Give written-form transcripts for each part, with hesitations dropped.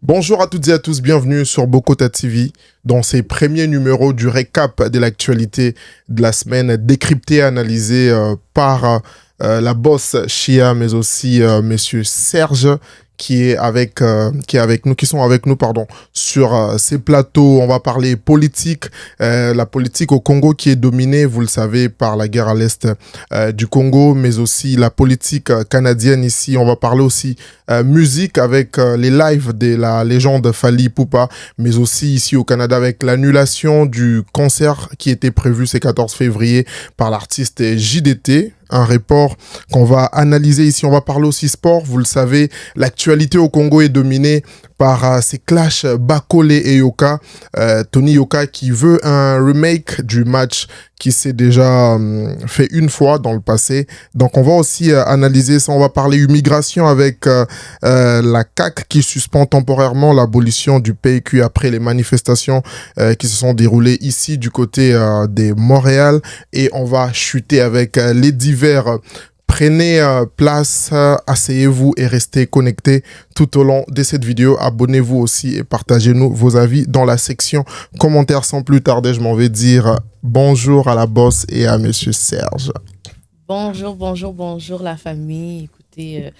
Bonjour à toutes et à tous, bienvenue sur Bokota TV dans ces premiers numéros du récap de l'actualité de la semaine décrypté et analysé par la boss Chia mais aussi monsieur Serge qui est avec nous, qui sont avec nous sur ces plateaux. On va parler politique, la politique au Congo qui est dominée, vous le savez, par la guerre à l'est du Congo, mais aussi la politique canadienne ici. On va parler aussi musique avec les lives de la légende Fally Ipupa, mais aussi ici au Canada avec l'annulation du concert qui était prévu ce 14 février par l'artiste JDT. Un report qu'on va analyser ici. On va parler aussi sport. Vous le savez, l'actualité au Congo est dominée par ces clashs Bakole et Yoka. Tony Yoka qui veut un remake du match qui s'est déjà fait une fois dans le passé. Donc on va aussi analyser ça. On va parler immigration avec la CAQ qui suspend temporairement l'abolition du PQ après les manifestations qui se sont déroulées ici du côté de Montréal. Et on va chuter avec les divers. Prenez place, asseyez-vous et restez connectés tout au long de cette vidéo. Abonnez-vous aussi et partagez-nous vos avis dans la section commentaires. Sans plus tarder, je m'en vais dire bonjour à la boss et à monsieur Serge. Bonjour la famille. Écoutez,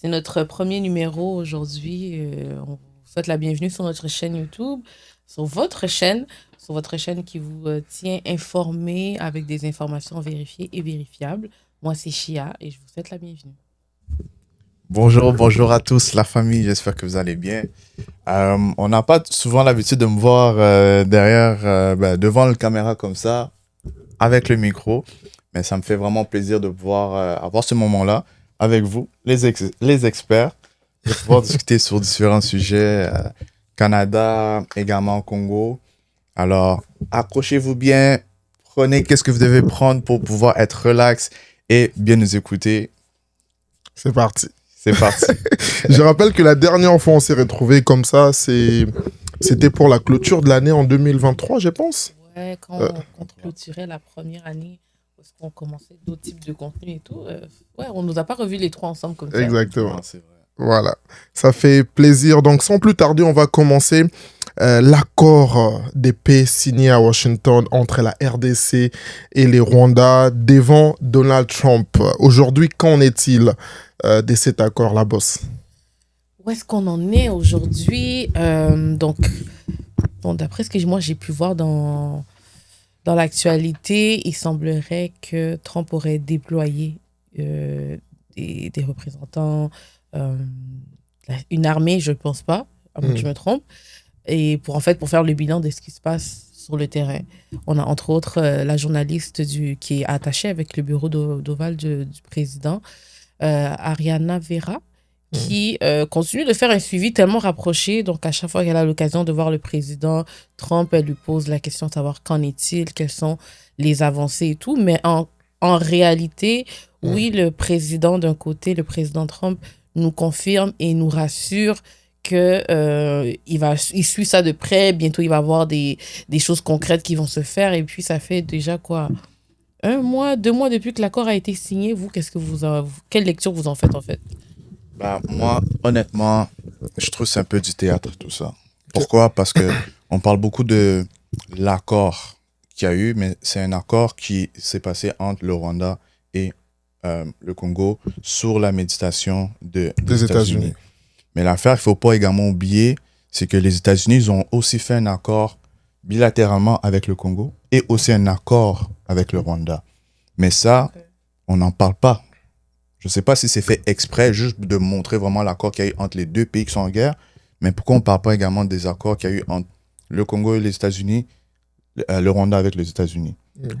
c'est notre premier numéro aujourd'hui. On vous souhaite la bienvenue sur notre chaîne YouTube, sur votre chaîne qui vous tient informé avec des informations vérifiées et vérifiables. Moi, c'est Chia et je vous souhaite la bienvenue. Bonjour à tous, la famille, j'espère que vous allez bien. On n'a pas souvent l'habitude de me voir devant la caméra comme ça, avec le micro, mais ça me fait vraiment plaisir de pouvoir avoir ce moment-là avec vous, les experts, de pouvoir discuter sur différents sujets, Canada, également Congo. Alors, accrochez-vous bien, prenez qu'est-ce que vous devez prendre pour pouvoir être relax et bien nous écouter. C'est parti. C'est parti. Je rappelle que la dernière fois on s'est retrouvés comme ça, c'était pour la clôture de l'année en 2023, je pense. Ouais, quand on clôturait la première année, parce qu'on commençait d'autres types de contenus et tout. Ouais, on nous a pas revus les trois ensemble comme ça. Exactement. Non, c'est vrai. Voilà, ça fait plaisir. Donc sans plus tarder, on va commencer l'accord de paix signé à Washington entre la RDC et les Rwandais devant Donald Trump. Aujourd'hui, qu'en est-il de cet accord, la boss? Où est-ce qu'on en est aujourd'hui? D'après ce que moi j'ai pu voir dans l'actualité, il semblerait que Trump aurait déployé des représentants, une armée, je ne pense pas, à moins que je me trompe, et pour faire le bilan de ce qui se passe sur le terrain. On a entre autres la journaliste qui est attachée avec le bureau d'Oval du président, Ariana Vera, qui continue de faire un suivi tellement rapproché. Donc, à chaque fois qu'elle a l'occasion de voir le président Trump, elle lui pose la question de savoir qu'en est-il, quelles sont les avancées et tout. Mais en réalité, oui, le président d'un côté, le président Trump, nous confirme et nous rassure que il suit ça de près. Bientôt, il va y avoir des choses concrètes qui vont se faire. Et puis, ça fait déjà quoi, 1 mois, 2 mois depuis que l'accord a été signé. Vous, quelle lecture vous en faites en fait? Moi, honnêtement, je trouve que c'est un peu du théâtre, tout ça. Pourquoi? Parce que on parle beaucoup de l'accord qu'il y a eu, mais c'est un accord qui s'est passé entre le Rwanda et le Congo sur la méditation des États-Unis. Mais l'affaire, il ne faut pas également oublier, c'est que les États-Unis ils ont aussi fait un accord bilatéralement avec le Congo et aussi un accord avec le Rwanda. Mais ça, on n'en parle pas. Je ne sais pas si c'est fait exprès, juste de montrer vraiment l'accord qu'il y a eu entre les deux pays qui sont en guerre, mais pourquoi on ne parle pas également des accords qu'il y a eu entre le Congo et les États-Unis, le Rwanda avec les États-Unis? Est-ce que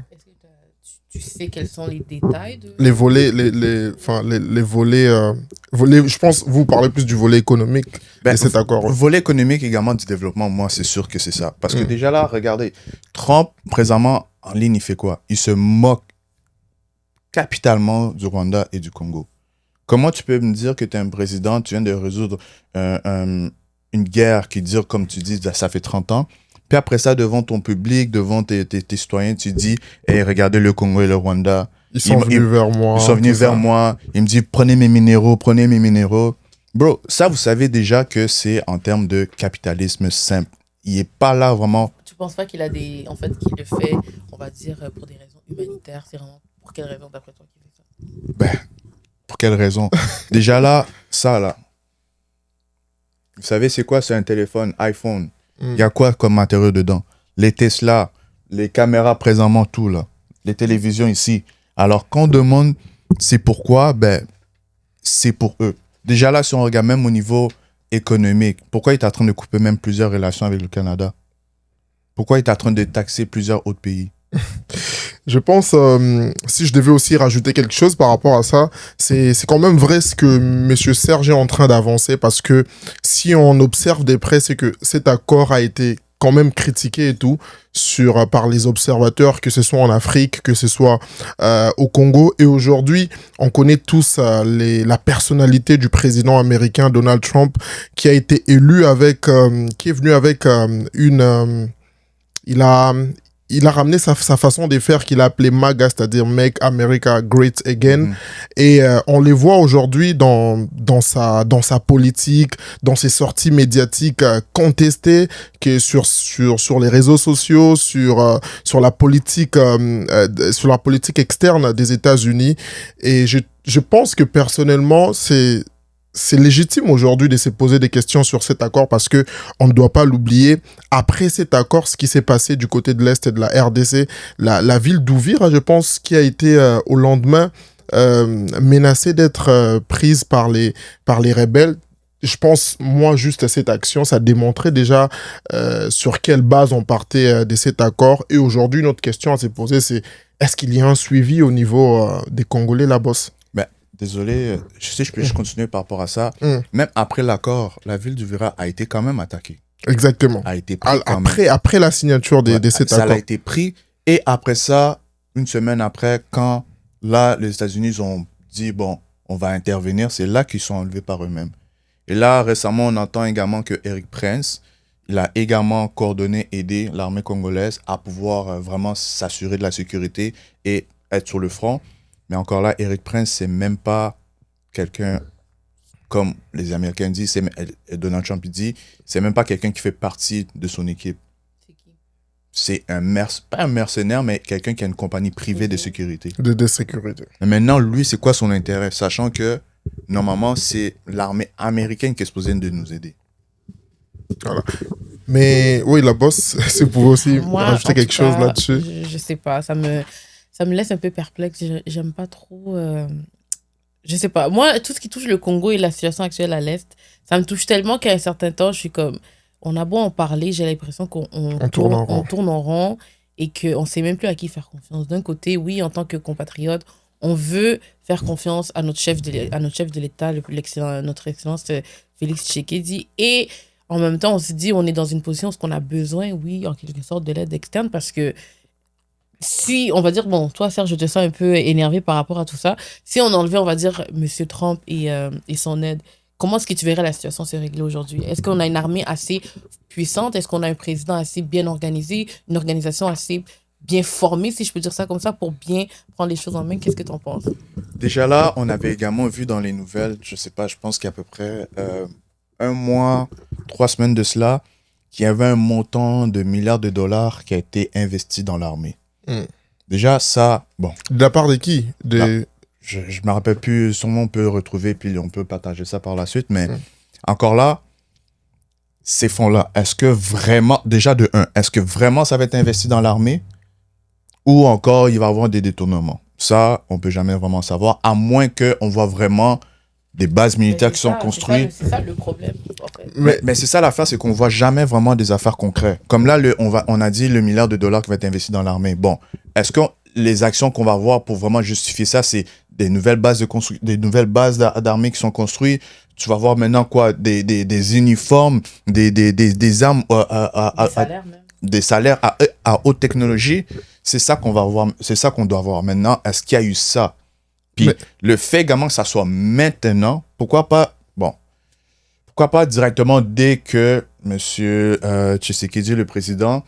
tu sais quels sont les détails de... Les volets, les volets, je pense que vous parlez plus du volet économique de cet accord. Le volet économique également du développement, moi, c'est sûr que c'est ça. Parce que déjà là, regardez, Trump, présentement, en ligne, il fait quoi? Il se moque capitalement du Rwanda et du Congo. Comment tu peux me dire que tu es un président, tu viens de résoudre une guerre qui dure, comme tu dis, ça fait 30 ans, puis après ça, devant ton public, devant tes citoyens, tu dis hey, regardez le Congo et le Rwanda. Ils sont venus vers moi. Ils sont venus vers moi. Ils me disent prenez mes minéraux. Bro, ça, vous savez déjà que c'est en termes de capitalisme simple. Il n'est pas là vraiment. Tu penses pas qu'il a des. En fait, qu'il le fait, on va dire, pour des raisons humanitaires? C'est vraiment. Pour quelle raison, d'après toi, qu'il fait ça? Ben, pour quelle raison? Déjà là, ça là. Vous savez, c'est quoi? C'est un téléphone, iPhone. Il y a quoi comme matériau dedans? Les Tesla, les caméras présentement, tout là. Les télévisions ici. Alors, quand on demande c'est pourquoi, ben, c'est pour eux. Déjà là, si on regarde même au niveau économique, pourquoi il est en train de couper même plusieurs relations avec le Canada? Pourquoi il est en train de taxer plusieurs autres pays? Je pense, si je devais aussi rajouter quelque chose par rapport à ça, c'est quand même vrai ce que M. Serge est en train d'avancer, parce que si on observe de près, c'est que cet accord a été quand même critiqué et tout par les observateurs, que ce soit en Afrique, que ce soit au Congo. Et aujourd'hui, on connaît tous la personnalité du président américain Donald Trump, qui a été élu qui est venu avec il a ramené sa façon de faire qu'il a appelé MAGA, c'est-à-dire Make America Great Again. Et on les voit aujourd'hui dans sa politique, dans ses sorties médiatiques contestées, sur les réseaux sociaux, sur la politique externe des États-Unis. Et je pense que personnellement, c'est légitime aujourd'hui de se poser des questions sur cet accord, parce que on ne doit pas l'oublier. Après cet accord, ce qui s'est passé du côté de l'Est et de la RDC, la ville d'Ouvira, je pense, qui a été au lendemain menacée d'être prise par les rebelles. Je pense, moi, juste à cette action, ça démontrait déjà sur quelle base on partait de cet accord. Et aujourd'hui, une autre question à se poser, c'est est-ce qu'il y a un suivi au niveau des Congolais, la bosse? Désolé, je sais, je peux juste continuer par rapport à ça. Même après l'accord, la ville d'Uvira a été quand même attaquée. Exactement. A été pris quand même. Après la signature de cet accord. Ça a été pris. Et après ça, une semaine après, quand là, les États-Unis ont dit, bon, on va intervenir, c'est là qu'ils sont enlevés par eux-mêmes. Et là, récemment, on entend également que Eric Prince, il a également coordonné, aidé l'armée congolaise à pouvoir vraiment s'assurer de la sécurité et être sur le front. Mais encore là, Eric Prince, c'est même pas quelqu'un, comme les Américains disent, et Donald Trump dit, c'est même pas quelqu'un qui fait partie de son équipe. C'est qui? C'est pas un mercenaire, mais quelqu'un qui a une compagnie privée de sécurité. De sécurité. Mais maintenant, lui, c'est quoi son intérêt? Sachant que, normalement, c'est l'armée américaine qui est supposée de nous aider. Voilà. Mais oui, la bosse, si vous pouvez aussi rajouter quelque chose là-dessus. Je sais pas, ça me laisse un peu perplexe. J'aime pas trop. Je sais pas. Moi, tout ce qui touche le Congo et la situation actuelle à l'Est, ça me touche tellement qu'à un certain temps, je suis comme. On a beau en parler, j'ai l'impression qu'on tourne en rond et qu'on ne sait même plus à qui faire confiance. D'un côté, oui, en tant que compatriote, on veut faire confiance à notre chef de l'État, notre excellence Félix Tshisekedi. Et en même temps, on se dit, on est dans une position où on a besoin, oui, en quelque sorte, de l'aide externe, parce que si, on va dire, bon, toi, Serge, je te sens un peu énervé par rapport à tout ça. Si on enlevait, on va dire, M. Trump et son aide, comment est-ce que tu verrais la situation se régler aujourd'hui? Est-ce qu'on a une armée assez puissante? Est-ce qu'on a un président assez bien organisé? Une organisation assez bien formée, si je peux dire ça comme ça, pour bien prendre les choses en main? Qu'est-ce que tu en penses? Déjà là, on avait également vu dans les nouvelles, je sais pas, je pense qu'il y a à peu près 1 mois, 3 semaines de cela, qu'il y avait un montant de milliards de dollars qui a été investi dans l'armée. Déjà, ça, bon. De la part de qui? Je ne me rappelle plus, sûrement on peut retrouver, puis on peut partager ça par la suite, mais encore là, ces fonds-là, est-ce que vraiment, déjà de 1, est-ce que vraiment ça va être investi dans l'armée ou encore il va y avoir des détournements? Ça, on ne peut jamais vraiment savoir, à moins qu'on voit vraiment des bases militaires qui sont construites. C'est ça le problème. En fait. Mais c'est ça l'affaire, c'est qu'on ne voit jamais vraiment des affaires concrètes. Comme là, on a dit le milliard de dollars qui va être investi dans l'armée. Bon, est-ce que les actions qu'on va voir pour vraiment justifier ça, c'est des nouvelles bases d'armée qui sont construites? Tu vas voir maintenant quoi? Des uniformes, des armes, des salaires à haute technologie. C'est ça qu'on va voir, c'est ça qu'on doit voir. Maintenant, est-ce qu'il y a eu ça? Puis le fait également que ça soit maintenant, pourquoi pas directement dès que M. Tshisekedi, le président,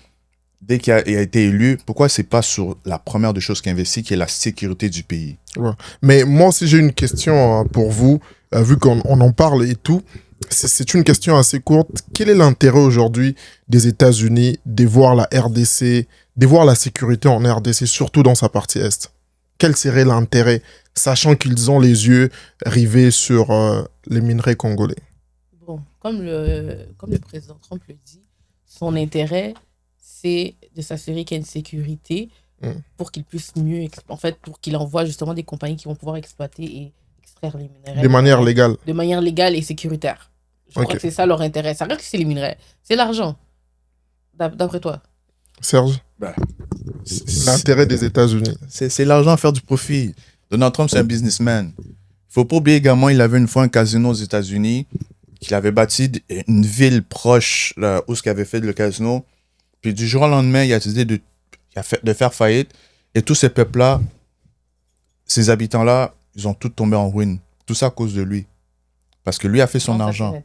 dès qu'il a été élu, pourquoi c'est pas sur la première des choses qu'il investit, qui est la sécurité du pays? Ouais. Mais moi aussi, j'ai une question pour vous. vu qu'on en parle et tout, c'est une question assez courte. Quel est l'intérêt aujourd'hui des États-Unis de voir la RDC, de voir la sécurité en RDC, surtout dans sa partie Est? Quel serait l'intérêt, sachant qu'ils ont les yeux rivés sur les minerais congolais? Bon, comme le président Trump le dit, son intérêt, c'est de s'assurer qu'il y a une sécurité pour qu'il puisse mieux, en fait, pour qu'il envoie justement des compagnies qui vont pouvoir exploiter et extraire les minerais. De manière légale. De manière légale et sécuritaire. Je crois que c'est ça leur intérêt. Ça reste que c'est les minerais. C'est l'argent. D'après toi. Serge? L'intérêt des États-Unis. C'est l'argent à faire du profit. Donald Trump, c'est un businessman. Il ne faut pas oublier également, il avait une fois un casino aux États-Unis, qu'il avait bâti une ville proche là, où il avait fait le casino. Puis du jour au lendemain, il a décidé de faire faillite. Et tous ces peuples-là, ces habitants-là, ils ont tous tombé en ruine. Tout ça à cause de lui. Parce que lui a fait son argent.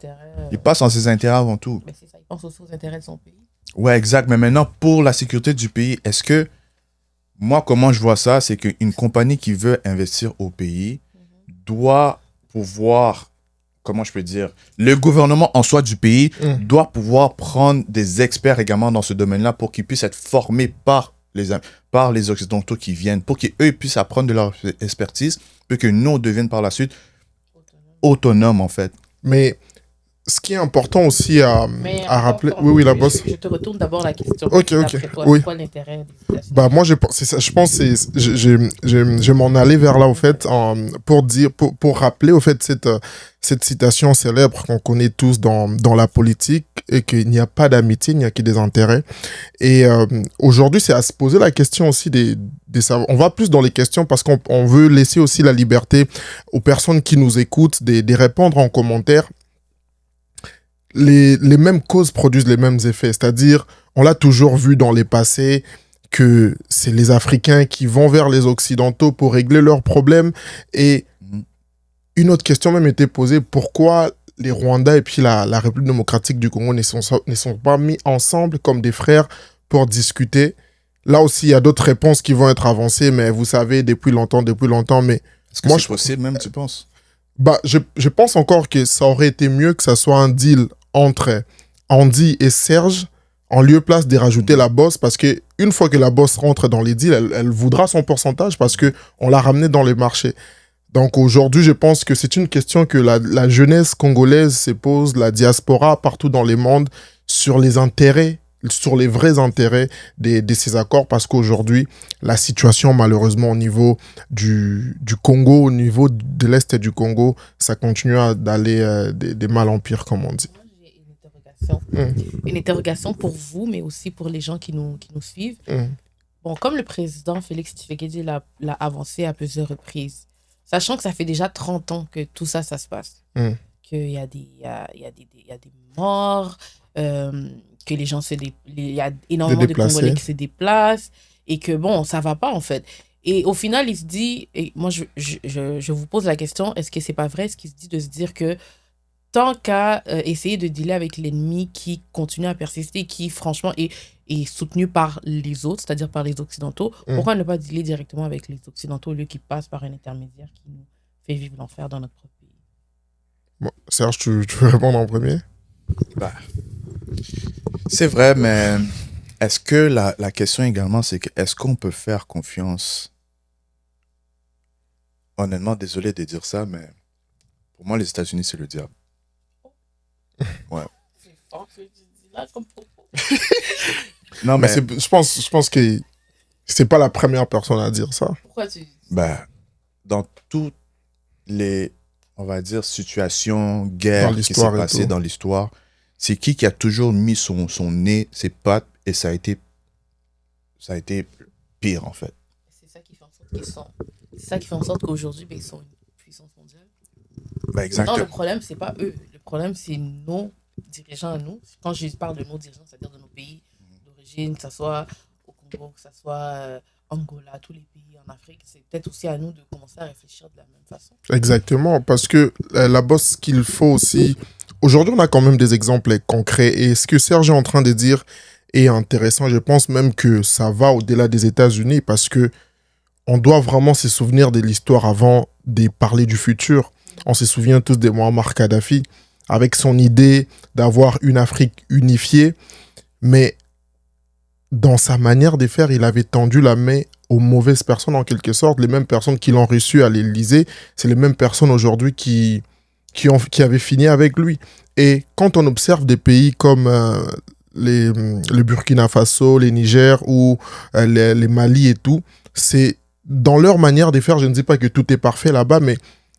Il passe en ses intérêts avant tout. Mais c'est ça, il pense aussi aux intérêts de son pays. Ouais, exact. Mais maintenant, pour la sécurité du pays, est-ce que, moi, comment je vois ça, c'est qu'une compagnie qui veut investir au pays doit pouvoir, comment je peux dire, le gouvernement en soi du pays doit pouvoir prendre des experts également dans ce domaine-là pour qu'ils puissent être formés par les Occidentaux qui viennent, pour qu'eux puissent apprendre de leur expertise, pour que nous deviennent par la suite autonomes, en fait. Mais ce qui est important aussi à rappeler... Oui, la bosse. Je te retourne d'abord la question. Ok. Toi, Oui. c'est quoi l'intérêt des États-Unis? Bah, moi, je pense que je m'en allais vers là, au fait, pour rappeler, au fait, cette citation célèbre qu'on connaît tous dans la politique, et qu'il n'y a pas d'amitié, il n'y a que des intérêts. Et aujourd'hui, c'est à se poser la question aussi des savoir. On va plus dans les questions parce qu'on veut laisser aussi la liberté aux personnes qui nous écoutent de répondre en commentaire. Les mêmes causes produisent les mêmes effets. C'est-à-dire, on l'a toujours vu dans les passés, que c'est les Africains qui vont vers les Occidentaux pour régler leurs problèmes. Et une autre question même était posée, pourquoi les Rwandais et puis la République démocratique du Congo ne sont pas mis ensemble comme des frères pour discuter? Là aussi, il y a d'autres réponses qui vont être avancées, mais vous savez, depuis longtemps, mais... Est-ce que c'est possible même, tu penses? Bah, je pense encore que ça aurait été mieux que ça soit un deal entre Andy et Serge, en lieu place de rajouter la bosse, parce que une fois que la bosse rentre dans les deals, elle voudra son pourcentage parce qu'on l'a ramené dans les marchés. Donc aujourd'hui, je pense que c'est une question que la jeunesse congolaise se pose, la diaspora partout dans le monde, sur les intérêts, sur les vrais intérêts de ces accords, parce qu'aujourd'hui, la situation, malheureusement, au niveau du Congo, au niveau de l'Est du Congo, ça continue d'aller des mal en pire, comme on dit. Une interrogation pour vous, mais aussi pour les gens qui nous suivent. Bon, comme le président Félix Tshisekedi l'a avancé à plusieurs reprises, sachant que ça fait déjà 30 ans que tout ça se passe, qu'il y a des morts, que les gens il y a énormément de Congolais qui se déplacent, et que bon, ça va pas en fait. Et au final, il se dit, et moi je vous pose la question, est-ce que c'est pas vrai ce qu'il se dit de se dire que tant qu'à essayer de dealer avec l'ennemi qui continue à persister, qui franchement est soutenu par les autres, c'est-à-dire par les Occidentaux, pourquoi ne pas dealer directement avec les Occidentaux au lieu qu'ils passent par un intermédiaire qui nous fait vivre l'enfer dans notre pays? Bon, Serge, tu veux répondre en premier? Bah, c'est vrai, mais est-ce que la question également, c'est que est-ce qu'on peut faire confiance? Honnêtement, désolé de dire ça, mais pour moi, les États-Unis, c'est le diable. Ouais. C'est fort ce que tu dis là comme propos. Non, mais je pense que c'est pas la première personne à dire ça. Pourquoi tu dis ça? Bah, dans toutes les, on va dire, situations, guerres qui s'est passées dans l'histoire, c'est qui a toujours mis son nez, ses pattes, et ça a été pire, en fait. C'est ça qui fait en sorte qu'ils sont... C'est ça qui fait en sorte qu'aujourd'hui, ils sont une puissance mondiale. Bah, exactement. Non, le problème, c'est pas eux. Le problème, c'est nos dirigeants à nous. Quand je parle de nos dirigeants, c'est-à-dire de nos pays d'origine, que ce soit au Congo, que ce soit Angola, tous les pays en Afrique, c'est peut-être aussi à nous de commencer à réfléchir de la même façon. Exactement, parce que la bosse qu'il faut aussi... Aujourd'hui, on a quand même des exemples concrets. Et ce que Serge est en train de dire est intéressant. Je pense même que ça va au-delà des États-Unis parce que on doit vraiment se souvenir de l'histoire avant de parler du futur. On se souvient tous de Muammar Kadhafi, avec son idée d'avoir une Afrique unifiée, mais dans sa manière de faire, il avait tendu la main aux mauvaises personnes en quelque sorte. Les mêmes personnes qui l'ont reçu à l'Élysée, c'est les mêmes personnes aujourd'hui qui avaient fini avec lui. Et quand on observe des pays comme le Burkina Faso, les Niger ou les Mali et tout, c'est dans leur manière de faire, je ne dis pas que tout est parfait là-bas, mais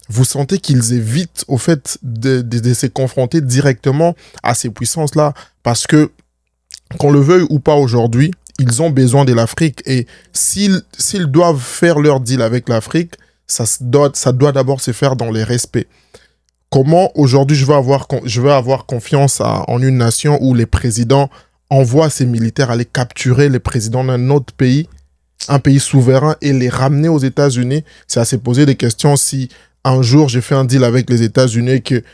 vous sentez qu'ils évitent au fait de se confronter directement à ces puissances-là, parce que qu'on le veuille ou pas aujourd'hui, ils ont besoin de l'Afrique. Et s'ils doivent faire leur deal avec l'Afrique, ça doit d'abord se faire dans les respects. Comment aujourd'hui je vais avoir confiance en une nation où les présidents envoient ses militaires aller capturer les présidents d'un autre pays, un pays souverain, et les ramener aux États-Unis? C'est à se poser des questions si un jour j'ai fait un deal avec les États-Unis et que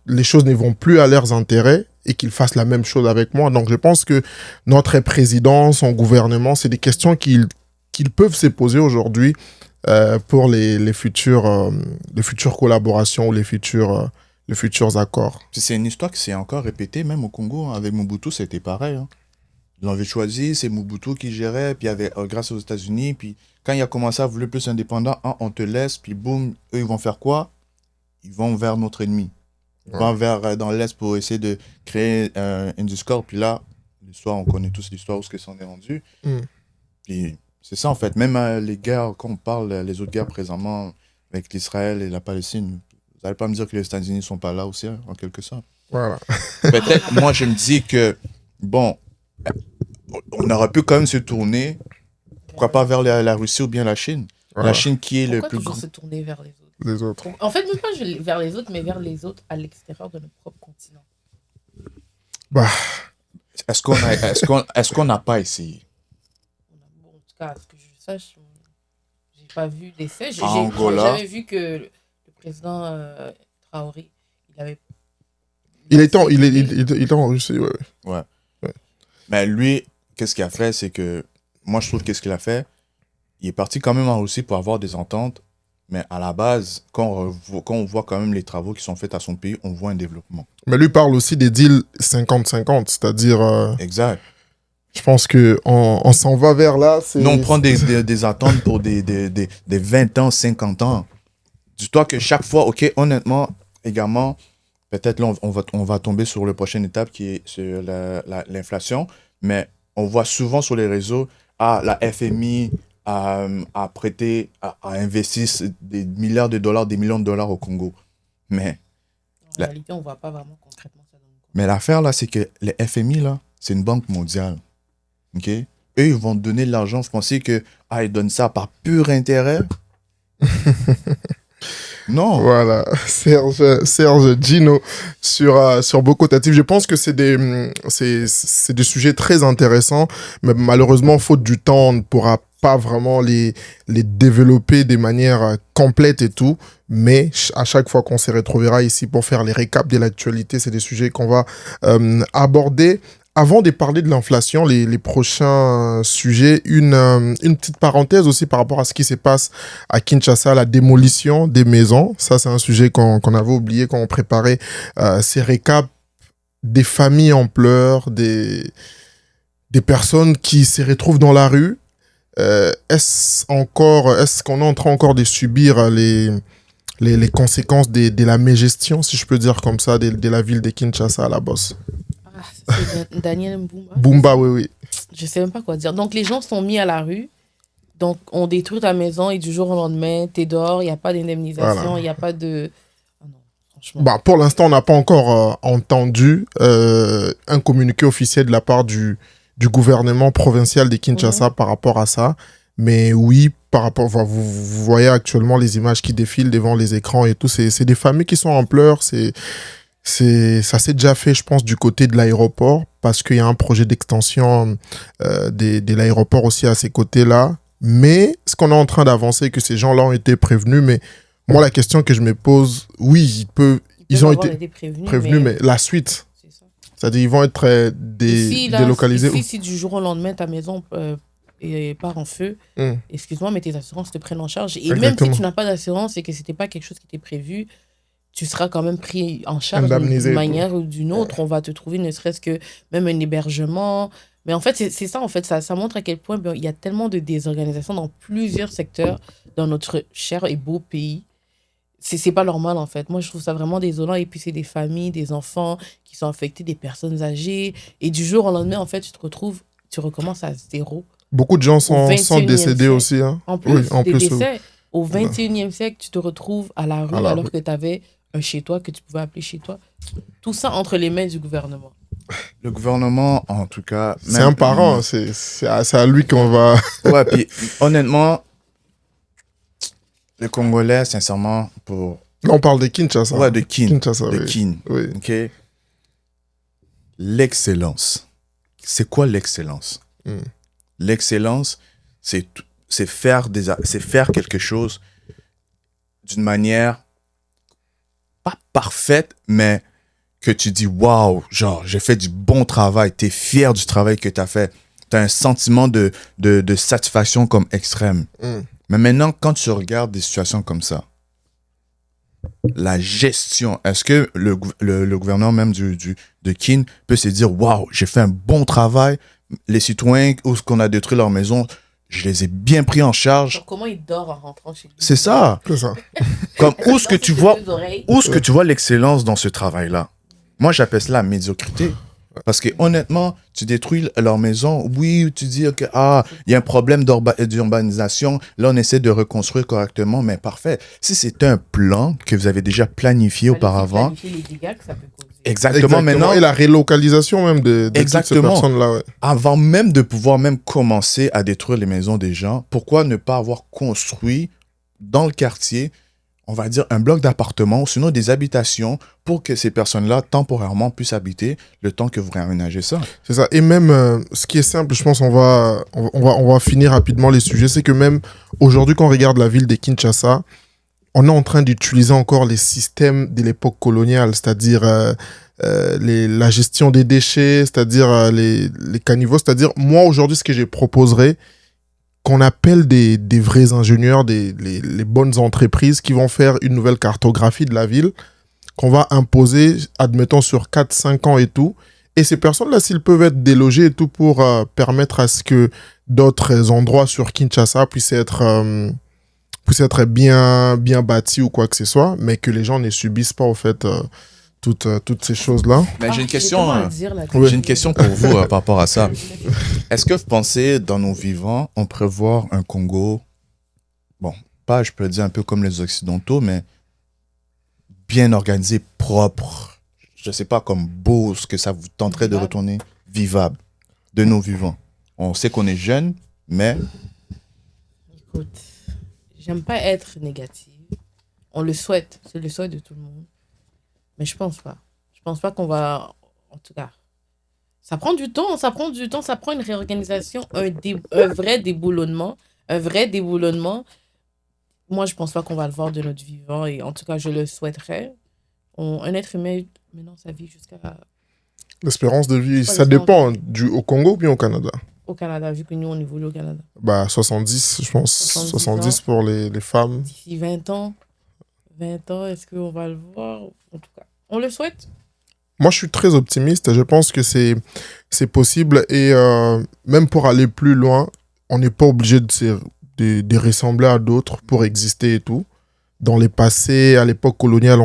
les choses ne vont plus à leurs intérêts, et qu'ils fassent la même chose avec moi. Donc je pense que notre président, son gouvernement, c'est des questions qu'ils peuvent se poser aujourd'hui pour les futures collaborations ou les futurs accords. C'est une histoire qui s'est encore répétée, même au Congo, hein. Avec Mobutu, c'était pareil. Hein. Ils l'avaient choisi, c'est Mobutu qui gérait, puis il y avait, grâce aux États-Unis, puis quand il a commencé à vouloir plus indépendant, on te laisse, puis boum, eux, ils vont faire quoi? Ils vont vers notre ennemi. Ils vont dans l'Est pour essayer de créer une discorde, puis là, l'histoire, on connaît tous l'histoire où ce que ça en est rendu. Puis c'est ça, en fait. Même les guerres, quand on parle, les autres guerres présentement, avec l'Israël et la Palestine, vous n'allez pas me dire que les États-Unis ne sont pas là aussi, hein, en quelque sorte. Voilà. Peut-être, moi, je me dis que, bon, on aurait pu quand même se tourner, pourquoi pas vers la Russie ou bien la Chine. Voilà. La Chine qui est Pourquoi le plus toujours grand. se tourner vers les autres? Les autres. En fait, même pas vers les autres, mais vers les autres à l'extérieur de notre propre continent. Bah, Est-ce qu'on n'a pas essayé? Bon, en tout cas, à ce que je sache, j'ai pas vu d'essai. Angola. J'avais vu que le président Traoré, il était en Russie, ouais. Ouais. Mais lui, qu'est-ce qu'il a fait? C'est que, moi, je trouve qu'est-ce qu'il a fait? Il est parti quand même en Russie pour avoir des ententes. Mais à la base, quand on voit quand même les travaux qui sont faits à son pays, on voit un développement. Mais lui parle aussi des deals 50-50, c'est-à-dire... Exact. Je pense qu'on s'en va vers là. Nous, on prend des attentes pour des 20 ans, 50 ans. Dis-toi que chaque fois, ok, honnêtement, également, peut-être là, on va tomber sur la prochaine étape qui est sur l'inflation. Mais on voit souvent sur les réseaux, la FMI... à prêter, à investir des milliards de dollars, des millions de dollars au Congo. Mais en réalité, on ne voit pas vraiment concrètement ça dans le Congo. Mais l'affaire, là, c'est que les FMI, là, c'est une banque mondiale. OK? Eux, ils vont donner de l'argent. Vous pensez que, ils donnent ça par pur intérêt? Non. Voilà, Serge Gino sur Bocotatif. Je pense que c'est des sujets très intéressants, mais malheureusement, faute du temps, on ne pourra pas vraiment les développer de manière complète et tout. Mais à chaque fois qu'on se retrouvera ici pour faire les récaps de l'actualité, c'est des sujets qu'on va aborder. Avant de parler de l'inflation, les prochains sujets, une petite parenthèse aussi par rapport à ce qui se passe à Kinshasa, la démolition des maisons. Ça, c'est un sujet qu'on avait oublié quand on préparait ces récaps, des familles en pleurs, des personnes qui se retrouvent dans la rue. Est-ce qu'on est en train encore de subir les conséquences de la mégestion, si je peux dire comme ça, de la ville de Kinshasa à la bosse? C'est Daniel Mbumba. Bumba, oui. Je sais même pas quoi dire. Donc, les gens sont mis à la rue. Donc, on détruit ta maison et du jour au lendemain, t'es dehors, il n'y a pas d'indemnisation, il n'y a pas de... Oh non, franchement. Pour l'instant, on n'a pas encore entendu un communiqué officiel de la part du gouvernement provincial de Kinshasa par rapport à ça. Mais oui, vous voyez actuellement les images qui défilent devant les écrans et tout. C'est des familles qui sont en pleurs. Ça s'est déjà fait, je pense, du côté de l'aéroport, parce qu'il y a un projet d'extension de l'aéroport aussi à ces côtés-là. Mais ce qu'on est en train d'avancer, que ces gens-là ont été prévenus, mais moi, la question que je me pose, oui, ils ont été prévenus, mais la suite, c'est-à-dire ils vont être délocalisés. Si du jour au lendemain, ta maison et part en feu, Mm. excuse-moi, mais tes assurances te prennent en charge. Et même Exactement. si tu n'as pas d'assurance et que c'était pas quelque chose qui était prévu, tu seras quand même pris en charge Indemnisé et d'une tout. manière ou d'une autre. On va te trouver ne serait-ce que même un hébergement. Mais en fait, c'est ça, en fait, ça montre à quel point ben, il y a tellement de désorganisation dans plusieurs secteurs dans notre cher et beau pays. C'est pas normal, en fait. Moi, je trouve ça vraiment désolant. Et puis, c'est des familles, des enfants qui sont affectés, des personnes âgées. Et du jour au lendemain, en fait, tu recommences à zéro. Beaucoup de gens Au sont 21e décédés siècle. aussi. Hein. En plus, Oui, en des plus. décès. Au 21e siècle, tu te retrouves à la rue À la alors rue. que tu avais un chez toi que tu pouvais appeler chez toi. Tout ça entre les mains du gouvernement. Le gouvernement, en tout cas... C'est même- un parent, c'est à lui qu'on va... Ouais, puis honnêtement, les Congolais, sincèrement, pour... Là, on parle de Kinshasa. Ouais, de kin. Kinshasa, De oui. kin. Oui. OK? L'excellence. C'est quoi l'excellence? Mm. L'excellence, c'est faire quelque chose d'une manière pas parfaite, mais que tu dis waouh, genre j'ai fait du bon travail, tu es fier du travail que tu as fait. Tu as un sentiment de satisfaction comme extrême. Mm. Mais maintenant, quand tu regardes des situations comme ça, la gestion, est-ce que le gouverneur même de Kin peut se dire waouh, j'ai fait un bon travail, les citoyens où qu'on a détruit leur maison, je les ai bien pris en charge. Genre, comment il dort en rentrant chez lui? C'est ça. C'est ça. Comme où est-ce que tu vois oreilles. où est-ce que tu vois l'excellence dans ce travail-là? Moi, j'appelle cela la médiocrité. Parce que honnêtement, tu détruis leur maison. Oui, tu dis que il y a un problème d'urbanisation. Là, on essaie de reconstruire correctement, mais parfait. Si c'est un plan que vous avez déjà planifié auparavant, Planifier les dégâts que ça peut causer. exactement. Maintenant, Et la relocalisation même de toutes ces Exactement. personnes-là. Ouais. avant même de pouvoir même commencer à détruire les maisons des gens, pourquoi ne pas avoir construit dans le quartier, on va dire, un bloc d'appartements, sinon des habitations, pour que ces personnes-là, temporairement, puissent habiter le temps que vous réaménagez ça. C'est ça. Et même, ce qui est simple, je pense, on va finir rapidement les sujets, c'est que même aujourd'hui, quand on regarde la ville de Kinshasa, on est en train d'utiliser encore les systèmes de l'époque coloniale, c'est-à-dire la gestion des déchets, c'est-à-dire les caniveaux. C'est-à-dire, moi, aujourd'hui, ce que je proposerais, qu'on appelle des vrais ingénieurs, les bonnes entreprises qui vont faire une nouvelle cartographie de la ville, qu'on va imposer, admettons, sur 4-5 ans et tout. Et ces personnes-là, s'ils peuvent être délogés et tout pour permettre à ce que d'autres endroits sur Kinshasa puissent être bien bâtis ou quoi que ce soit, mais que les gens ne subissent pas, au fait, toutes ces choses-là. Mais j'ai une question, J'ai une question pour vous par rapport à ça. Est-ce que vous pensez, dans nos vivants, on prévoit un Congo, bon, pas, je peux dire un peu comme les Occidentaux, mais bien organisé, propre, je sais pas, comme beau, ce que ça vous tenterait de retourner, vivable, de nos vivants. On sait qu'on est jeune, mais... Écoute, j'aime pas être négative. On le souhaite, c'est le souhait de tout le monde. Mais je pense pas. Je pense pas qu'on va... En tout cas, ça prend du temps, ça prend une réorganisation, un vrai déboulonnement. Moi, je pense pas qu'on va le voir de notre vivant. Et en tout cas, je le souhaiterais. Un être humain, maintenant, sa vie jusqu'à... L'espérance de vie, Pas ça l'espérance dépend de au Congo ou bien au Canada? Au Canada, vu que nous, on évolue au Canada. Bah, 70, je pense. 70 70 pour les femmes. D'ici 20 ans, est-ce qu'on va le voir? En tout cas, on le souhaite. Moi, je suis très optimiste. Je pense que c'est possible. Et même pour aller plus loin, on n'est pas obligé de ressembler à d'autres pour exister et tout. Dans les passés, à l'époque coloniale,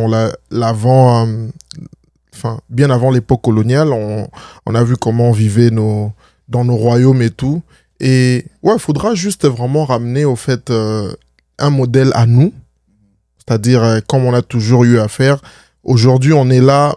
bien avant l'époque coloniale, on a vu comment on vivait dans nos royaumes et tout. Et ouais, il faudra juste vraiment ramener au fait un modèle à nous. C'est-à-dire, comme on a toujours eu à faire. Aujourd'hui, on est là.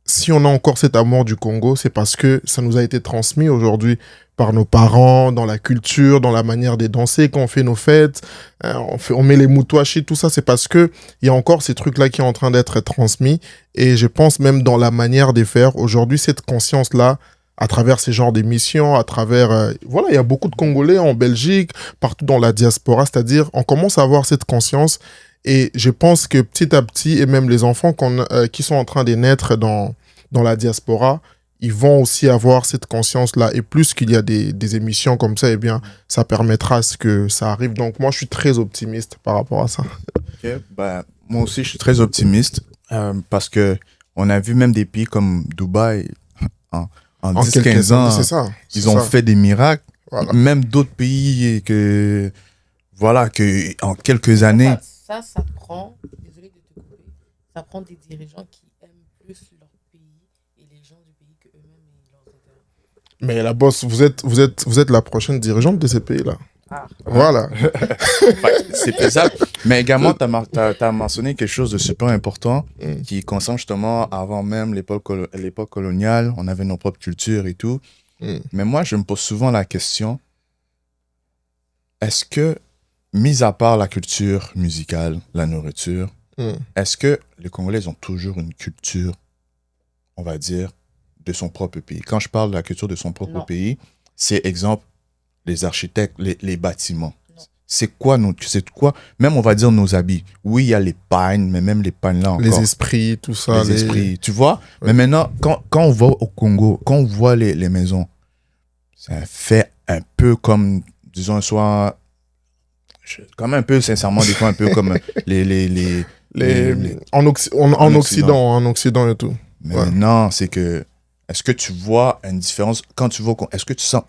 Si on a encore cet amour du Congo, c'est parce que ça nous a été transmis aujourd'hui par nos parents, dans la culture, dans la manière de danser, quand on fait nos fêtes, on met les moutouachis, tout ça, c'est parce qu'il y a encore ces trucs-là qui sont en train d'être transmis. Et je pense même dans la manière de faire, aujourd'hui, cette conscience-là, à travers ces genres d'émissions, à travers... voilà, il y a beaucoup de Congolais en Belgique, partout dans la diaspora, c'est-à-dire on commence à avoir cette conscience. Et je pense que petit à petit, et même les enfants qui sont en train de naître dans la diaspora, ils vont aussi avoir cette conscience-là. Et plus qu'il y a des émissions comme ça, eh bien, ça permettra à ce que ça arrive. Donc, moi, je suis très optimiste par rapport à ça. Ok, ben, moi aussi, je suis très optimiste parce que on a vu même des pays comme Dubaï en En 10-15 quelques ans, années, c'est ça. ils c'est ont ça. fait des miracles. Voilà. Même d'autres pays que, voilà, que en quelques années. Ça prend, désolé de te couper, ça prend des dirigeants qui aiment plus leur pays et les gens du pays que eux-mêmes et leurs intérêts. Mais la boss, vous êtes la prochaine dirigeante de ces pays-là. Ah. Voilà. C'est faisable. Mais également, tu as mentionné quelque chose de super important Mm. qui concerne justement avant même l'époque coloniale, on avait nos propres cultures et tout. Mm. Mais moi, je me pose souvent la question, est-ce que, mis à part la culture musicale, la nourriture, Mm. est-ce que les Congolais ont toujours une culture, on va dire, de son propre pays? Quand je parle de la culture de son propre Non. pays, c'est exemple les architectes, les bâtiments. Non. C'est quoi, même on va dire nos habits. Oui, il y a les pagnes, mais même les pagnes là encore. Les esprits, tout ça. Les esprits, tu vois? Ouais. Mais maintenant, quand on va au Congo, quand on voit les maisons, c'est un fait un peu comme, disons, comme un peu, sincèrement, des fois un peu comme les- En Occident et tout. Mais Ouais. maintenant, c'est que, est-ce que tu vois une différence quand tu vois, est-ce que tu sens,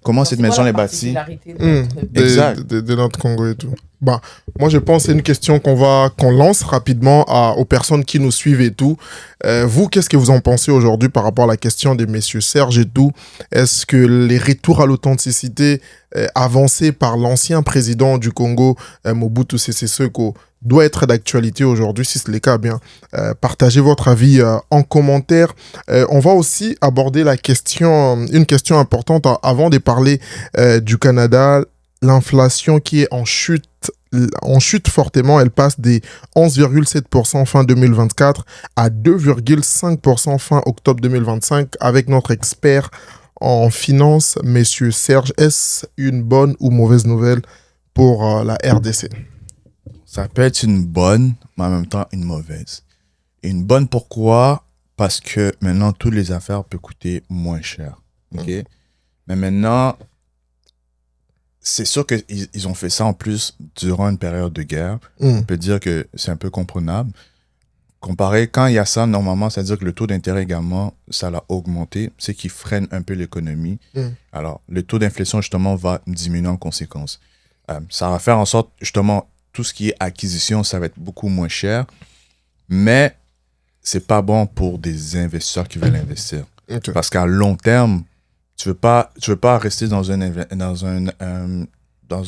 comment cette maison est bâtie? Exact. De notre Congo et tout. Bah, moi, je pense que c'est une question qu'on lance rapidement aux personnes qui nous suivent et tout. Vous, qu'est-ce que vous en pensez aujourd'hui par rapport à la question des messieurs Serge et tout? Est-ce que les retours à l'authenticité avancés par l'ancien président du Congo, Mobutu Sese Seko, doit être d'actualité aujourd'hui? Si c'est le cas, bien, partagez votre avis en commentaire. On va aussi aborder une question importante avant de parler du Canada. L'inflation qui est en chute fortement, elle passe des 11,7% fin 2024 à 2,5% fin octobre 2025 avec notre expert en finance, messieurs Serge. Est-ce une bonne ou mauvaise nouvelle pour la RDC? Ça peut être une bonne, mais en même temps une mauvaise. Une bonne pourquoi? Parce que maintenant, toutes les affaires peuvent coûter moins cher. OK? Mais maintenant, c'est sûr qu'ils ont fait ça en plus durant une période de guerre. On peut dire que c'est un peu comprenable. Comparé, quand il y a ça, normalement, c'est-à-dire que le taux d'intérêt également, ça l'a augmenté, c'est qui freine un peu l'économie. Alors, le taux d'inflation, justement, va diminuer en conséquence. Ça va faire en sorte, justement, tout ce qui est acquisition, ça va être beaucoup moins cher, mais c'est pas bon pour des investisseurs qui veulent investir. Okay. Parce qu'à long terme, tu veux pas rester dans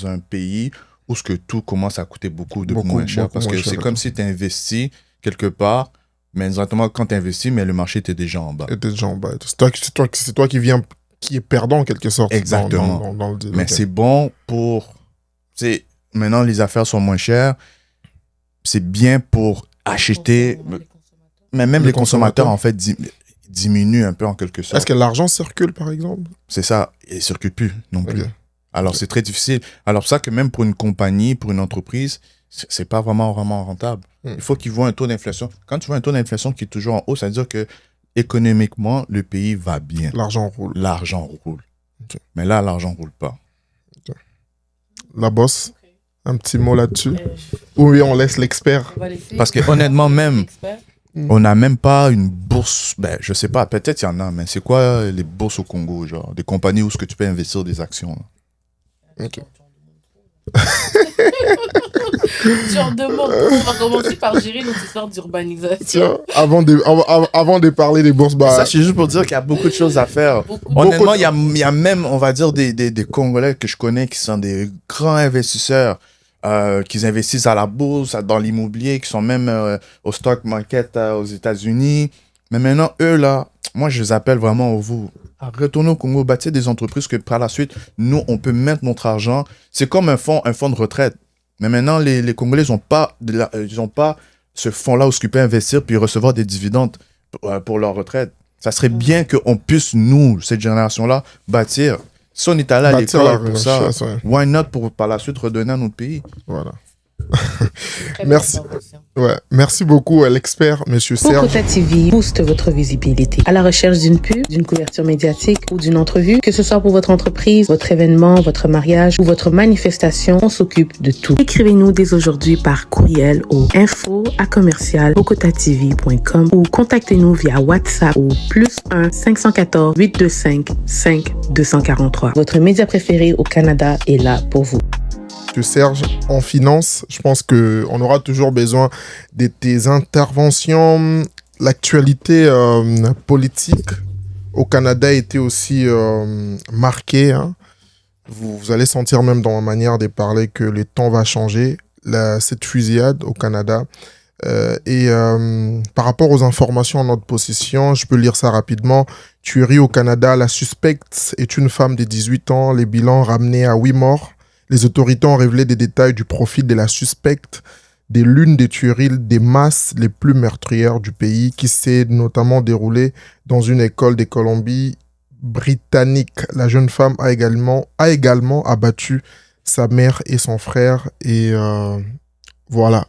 un pays où ce que tout commence à coûter beaucoup moins cher. Parce que c'est comme si tu investis quelque part, mais exactement quand tu investis, mais le marché était déjà en bas. C'est toi qui est perdant en quelque sorte. Exactement. Dans le deal. Mais c'est bon pour... Maintenant, les affaires sont moins chères. C'est bien pour acheter... Mais même les consommateurs, en fait, diminuent un peu en quelque sorte. Est-ce que l'argent circule, par exemple? C'est ça. Il ne circule plus non plus. Okay. Alors, c'est très difficile. Alors, c'est ça que même pour une compagnie, pour une entreprise, c'est pas vraiment rentable. Il faut qu'ils voient un taux d'inflation. Quand tu vois un taux d'inflation qui est toujours en haut, ça veut dire que économiquement, le pays va bien. L'argent roule. Okay. Mais là, l'argent ne roule pas. Okay. La bosse, un petit mot là-dessus? Oui, on laisse l'expert. Parce que honnêtement, même, on n'a même pas une bourse. Ben, je sais pas, peut-être il y en a, mais c'est quoi les bourses au Congo, genre des compagnies où ce que tu peux investir des actions? Ok. Genre de mots. On va commencer par gérer notre histoire d'urbanisation. Avant de parler des bourses, bah... Ça, c'est juste pour dire qu'il y a beaucoup de choses à faire. Honnêtement, il y a même, on va dire, des Congolais que je connais qui sont des grands investisseurs, qui investissent à la bourse, dans l'immobilier, qui sont même au stock market aux États-Unis. Mais maintenant, eux, là, moi, je les appelle vraiment vous. Retournez au Congo, bâtir des entreprises que par la suite, nous, on peut mettre notre argent. C'est comme un fonds de retraite. Mais maintenant, les Congolais, ils n'ont pas ce fonds-là où ils peuvent investir puis recevoir des dividendes pour leur retraite. Ça serait bien qu'on puisse, nous, cette génération-là, bâtir. Si on est allé à l'école pour ça, why not pour par la suite redonner à notre pays? Voilà. Très belle Merci. intervention. Ouais. Merci beaucoup à l'expert, monsieur Serge. Bocota TV booste votre visibilité. À la recherche d'une pub, d'une couverture médiatique ou d'une entrevue, que ce soit pour votre entreprise, votre événement, votre mariage ou votre manifestation, on s'occupe de tout. Écrivez-nous dès aujourd'hui par courriel au info@bocotatv.com ou contactez-nous via WhatsApp au +1 514 825 5243. Votre média préféré au Canada est là pour vous. Serge, en finance, je pense qu'on aura toujours besoin de tes interventions. L'actualité politique au Canada a été aussi marquée. Hein. Vous allez sentir même dans ma manière de parler que le temps va changer. Cette fusillade au Canada. Par rapport aux informations en notre possession, je peux lire ça rapidement. Tuerie au Canada, la suspecte est une femme de 18 ans. Les bilans ramenés à 8 morts. Les autorités ont révélé des détails du profil de la suspecte de l'une des tueries des masses les plus meurtrières du pays, qui s'est notamment déroulée dans une école de Colombie-Britannique. La jeune femme a également abattu sa mère et son frère. Et voilà.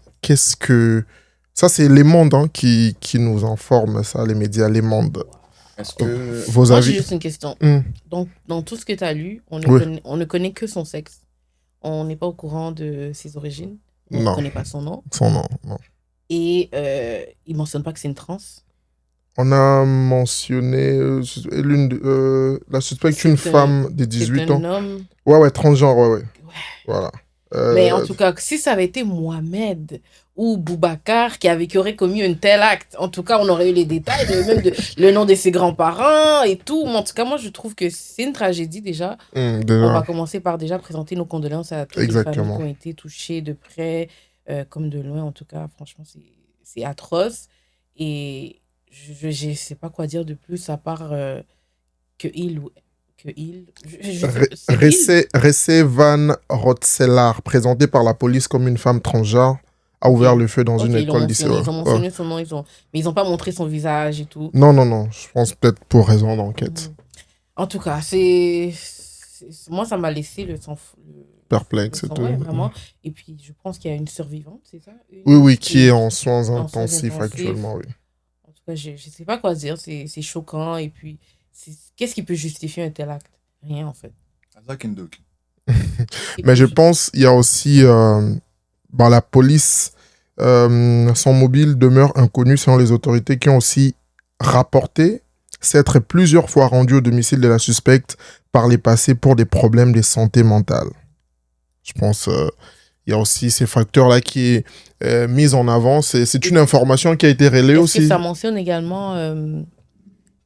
Ça, c'est Les Mondes hein, qui nous informent, ça, les médias, Les Mondes. Est-ce que... Vos Moi, avis? j'ai juste une question. Donc, dans tout ce que tu as lu, on ne connaît que son sexe. On n'est pas au courant de ses origines. On ne connaît pas son nom. Son nom, non. Et il ne mentionne pas que c'est une trans. On a mentionné la suspecte, une femme de 18 ans. C'est un homme. Ouais, transgenre, ouais. Voilà. Mais en tout cas, si ça avait été Mohamed ou Boubacar qui aurait commis un tel acte, en tout cas, on aurait eu les détails, même le nom de ses grands-parents et tout. Mais en tout cas, moi, je trouve que c'est une tragédie déjà. On va commencer par déjà présenter nos condoléances à toutes les familles qui ont été touchées de près comme de loin. En tout cas, franchement, c'est atroce. Et je ne sais pas quoi dire de plus à part Resse Van Rotzelar, présenté par la police comme une femme transgenre, a ouvert le feu dans une école lycée. Ils ont mentionné son nom, mais ils n'ont pas montré son visage et tout. Non, je pense peut-être pour raison d'enquête. En tout cas, moi, ça m'a laissé le sang perplexe et tout. Ouais, vraiment. Et puis, je pense qu'il y a une survivante, c'est ça? Oui, qui est en soins intensifs actuellement, oui. En tout cas, je ne sais pas quoi dire, c'est choquant. Et puis, qu'est-ce qui peut justifier un tel acte? Rien, en fait. Mais je pense qu'il y a aussi la police, son mobile demeure inconnu selon les autorités qui ont aussi rapporté s'être plusieurs fois rendu au domicile de la suspecte par les passés pour des problèmes de santé mentale. Je pense il y a aussi ces facteurs-là qui est mis en avant. C'est une information qui a été relayée aussi. Que ça mentionne également...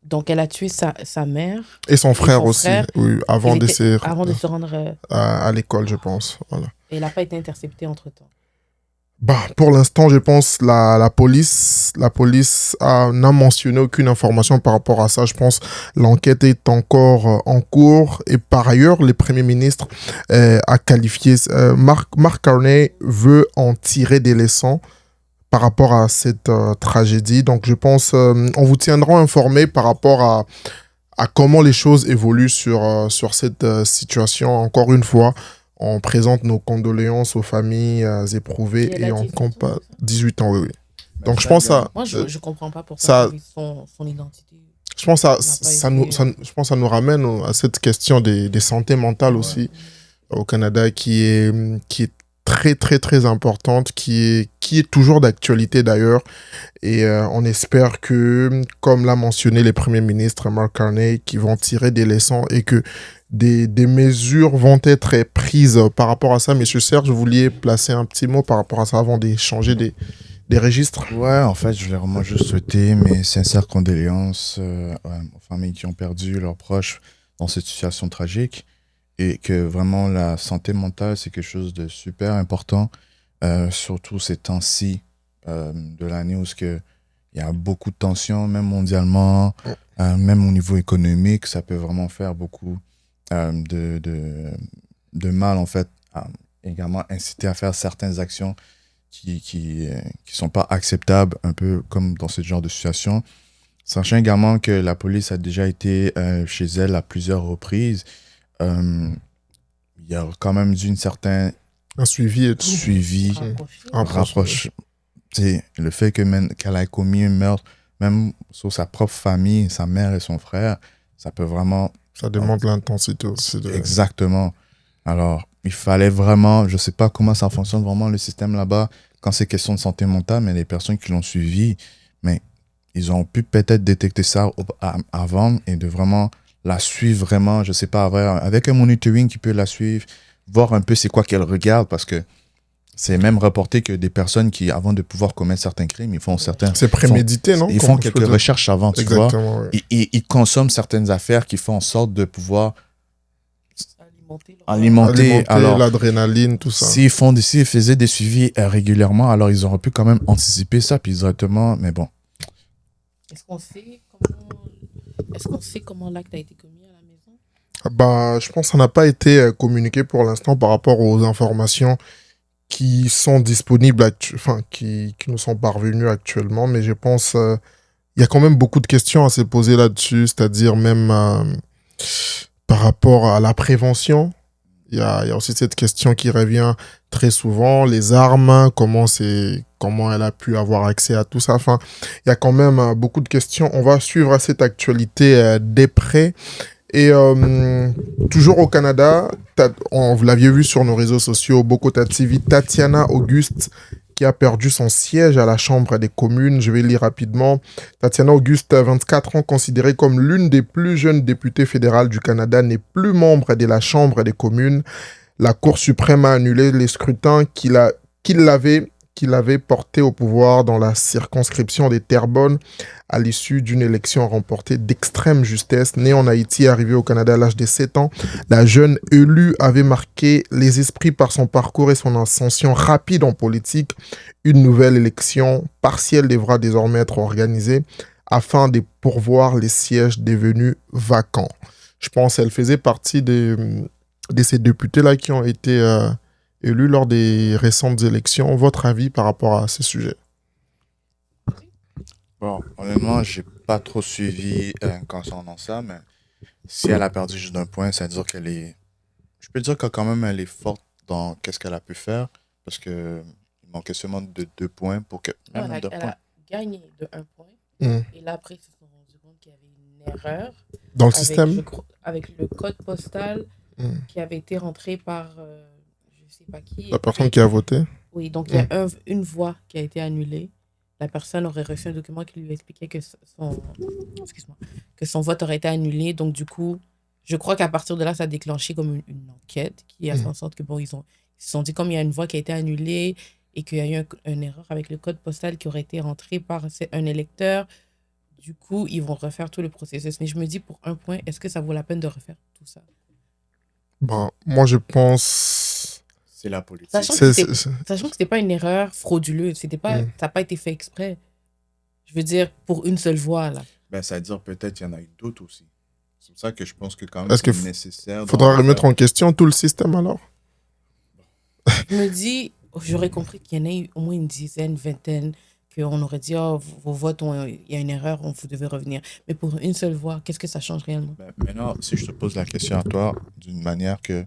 Donc, elle a tué sa mère. Et son frère aussi, oui, avant de se rendre à l'école, je pense. Voilà. Et elle n'a pas été interceptée entre-temps. Pour l'instant, je pense la police n'a mentionné aucune information par rapport à ça. Je pense l'enquête est encore en cours. Et par ailleurs, le Premier ministre a qualifié... Mark Carney veut en tirer des leçons par rapport à cette tragédie. Donc, je pense on vous tiendra informé par rapport à comment les choses évoluent sur cette situation. Encore une fois, on présente nos condoléances aux familles éprouvées et on compte 18 ans, oui. Donc, je pense ça... Moi, je ne comprends pas pourquoi son identité. Je pense que ça nous ramène à cette question des santé mentale aussi au Canada qui est très, très, très importante, qui est toujours d'actualité d'ailleurs. Et on espère que, comme l'a mentionné les premiers ministres, Mark Carney, qui vont tirer des leçons et que des mesures vont être prises par rapport à ça. Monsieur Serge, vous vouliez placer un petit mot par rapport à ça avant d'échanger des registres? Ouais, en fait, je voulais vraiment juste souhaiter mes sincères condoléances aux familles qui ont perdu leurs proches dans cette situation tragique. Et que vraiment la santé mentale, c'est quelque chose de super important, surtout ces temps-ci de l'année où il y a beaucoup de tensions, même mondialement, même au niveau économique, ça peut vraiment faire beaucoup de mal, en fait, également inciter à faire certaines actions qui sont pas acceptables, un peu comme dans ce genre de situation. Sachant également que la police a déjà été chez elle à plusieurs reprises. Il y a quand même eu une certaine Un suivi et tout. suivi, Un rapproche. C'est le fait qu'elle ait commis un meurtre, même sur sa propre famille, sa mère et son frère, ça peut vraiment... Ça demande l'intensité aussi. Exactement. Alors, il fallait vraiment, je sais pas comment ça fonctionne vraiment le système là-bas, quand c'est question de santé mentale, mais les personnes qui l'ont suivi, mais ils ont pu peut-être détecter ça avant et de vraiment la suivre vraiment, je sais pas, avec un monitoring qui peut la suivre, voir un peu c'est quoi qu'elle regarde, parce que c'est même rapporté que des personnes qui, avant de pouvoir commettre certains crimes, ils font certains... C'est prémédité, non? Ils font quelques recherches avant, tu vois. Exactement, ouais. Ils consomment certaines affaires qui font en sorte de pouvoir Alimenter alors, l'adrénaline, tout ça. s'ils faisaient des suivis régulièrement, alors ils auraient pu quand même anticiper ça, puis directement, mais bon. Est-ce qu'on sait comment l'acte a été commis à la maison? Bah, je pense que ça n'a pas été communiqué pour l'instant par rapport aux informations qui sont disponibles, qui nous sont parvenues actuellement, mais je pense il y a quand même beaucoup de questions à se poser là-dessus, c'est-à-dire même par rapport à la prévention. Il y a aussi cette question qui revient très souvent, les armes, comment elle a pu avoir accès à tout ça. Enfin, il y a quand même beaucoup de questions. On va suivre cette actualité de près. Et toujours au Canada, vous l'aviez vu sur nos réseaux sociaux, Bokota TV, Tatiana Auguste, qui a perdu son siège à la Chambre des communes. Je vais lire rapidement. Tatiana Auguste, 24 ans, considérée comme l'une des plus jeunes députées fédérales du Canada, n'est plus membre de la Chambre des communes. La Cour suprême a annulé les scrutins qui l'avaient porté au pouvoir dans la circonscription des Terrebonnes à l'issue d'une élection remportée d'extrême justesse. Née en Haïti et arrivée au Canada à l'âge de 7 ans, la jeune élue avait marqué les esprits par son parcours et son ascension rapide en politique. Une nouvelle élection partielle devra désormais être organisée afin de pourvoir les sièges devenus vacants. Je pense qu'elle faisait partie de ces députés-là qui ont été élus lors des récentes élections. Votre avis par rapport à ces sujets? Bon, honnêtement, j'ai pas trop suivi concernant ça, mais si elle a perdu juste d'un point, ça veut dire qu'elle est... Je peux dire que quand même, elle est forte dans qu'est-ce qu'elle a pu faire, parce que il manquait seulement de 2 points pour que... Non, Même elle a gagné de 1 point. Mm. Et là, après, ils se sont rendus compte qu'il y avait une erreur Dans le système? avec le code postal qui avait été rentré par je sais pas qui. La personne qui a voté? Oui, donc il y a une voix qui a été annulée. La personne aurait reçu un document qui lui expliquait que son vote aurait été annulé. Donc, du coup, je crois qu'à partir de là, ça a déclenché comme une enquête qui a fait en sorte que, bon, ils se sont dit, comme il y a une voix qui a été annulée et qu'il y a eu une erreur avec le code postal qui aurait été rentré par un électeur, du coup, ils vont refaire tout le processus. Mais je me dis, pour 1 point, est-ce que ça vaut la peine de refaire tout ça? Ben, moi, je pense... C'est la politique. Sachant que c'était pas une erreur frauduleuse, ça n'a pas été fait exprès. Je veux dire, pour une seule voix, là. Ben, ça veut dire peut-être qu'il y en a eu d'autres aussi. C'est pour ça que je pense que quand même Est-ce que nécessaire. Faudra remettre en question tout le système alors? Je me dis, j'aurais compris qu'il y en a eu au moins une dizaine, vingtaine, qu'on aurait dit, oh, vos votes, il y a une erreur, vous devez revenir. Mais pour une seule voix, qu'est-ce que ça change réellement? Ben, maintenant, si je te pose la question à toi, d'une manière que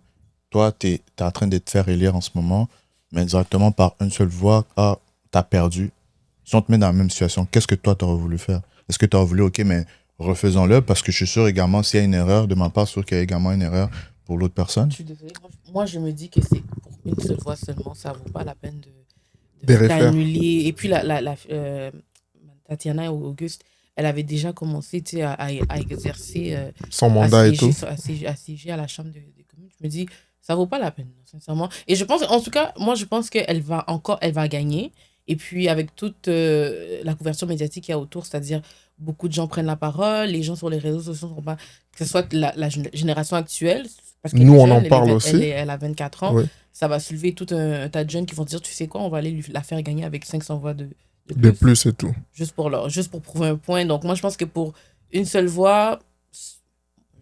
toi, tu es en train de te faire élire en ce moment, mais directement par une seule voix, tu as perdu. Si on te met dans la même situation, qu'est-ce que toi, tu aurais voulu faire? Est-ce que tu aurais voulu, OK, mais refaisons-le, parce que je suis sûr également, s'il y a une erreur, de ma part, sûr qu'il y a également une erreur pour l'autre personne. Je suis désolée. Moi, je me dis que c'est pour une seule voix seulement, ça ne vaut pas la peine d'annuler. Et puis, Tatiana Auguste, elle avait déjà commencé à exercer son mandat et tout. À siéger à la Chambre des communes. Je me dis, ça ne vaut pas la peine, sincèrement. Et je pense, en tout cas, moi, je pense qu'elle va gagner. Et puis, avec toute la couverture médiatique qu'il y a autour, c'est-à-dire beaucoup de gens prennent la parole, les gens sur les réseaux sociaux ne sont pas... Que ce soit la génération actuelle, parce que nous, on en parle aussi. Elle a 24 ans. Oui. Ça va soulever tout un tas de jeunes qui vont dire, tu sais quoi, on va aller la faire gagner avec 500 voix de plus et tout. Juste pour prouver un point. Donc, moi, je pense que pour une seule voix,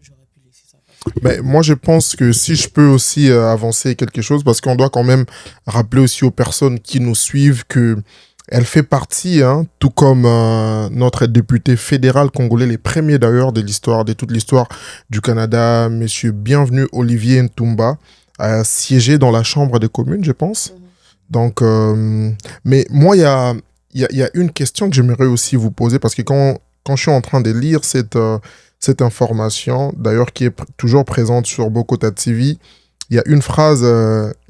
j'aurais pu laisser ça passer. Mais moi, je pense que si je peux aussi avancer quelque chose, parce qu'on doit quand même rappeler aussi aux personnes qui nous suivent que elle fait partie, tout comme notre député fédéral congolais, les premiers d'ailleurs de toute l'histoire du Canada, monsieur Bienvenu Olivier Ntumba, a siégé dans la Chambre des communes, je pense. Donc, mais moi, il y a une question que j'aimerais aussi vous poser, parce que quand je suis en train de lire cette information, d'ailleurs qui est toujours présente sur Bokota TV, il y a une phrase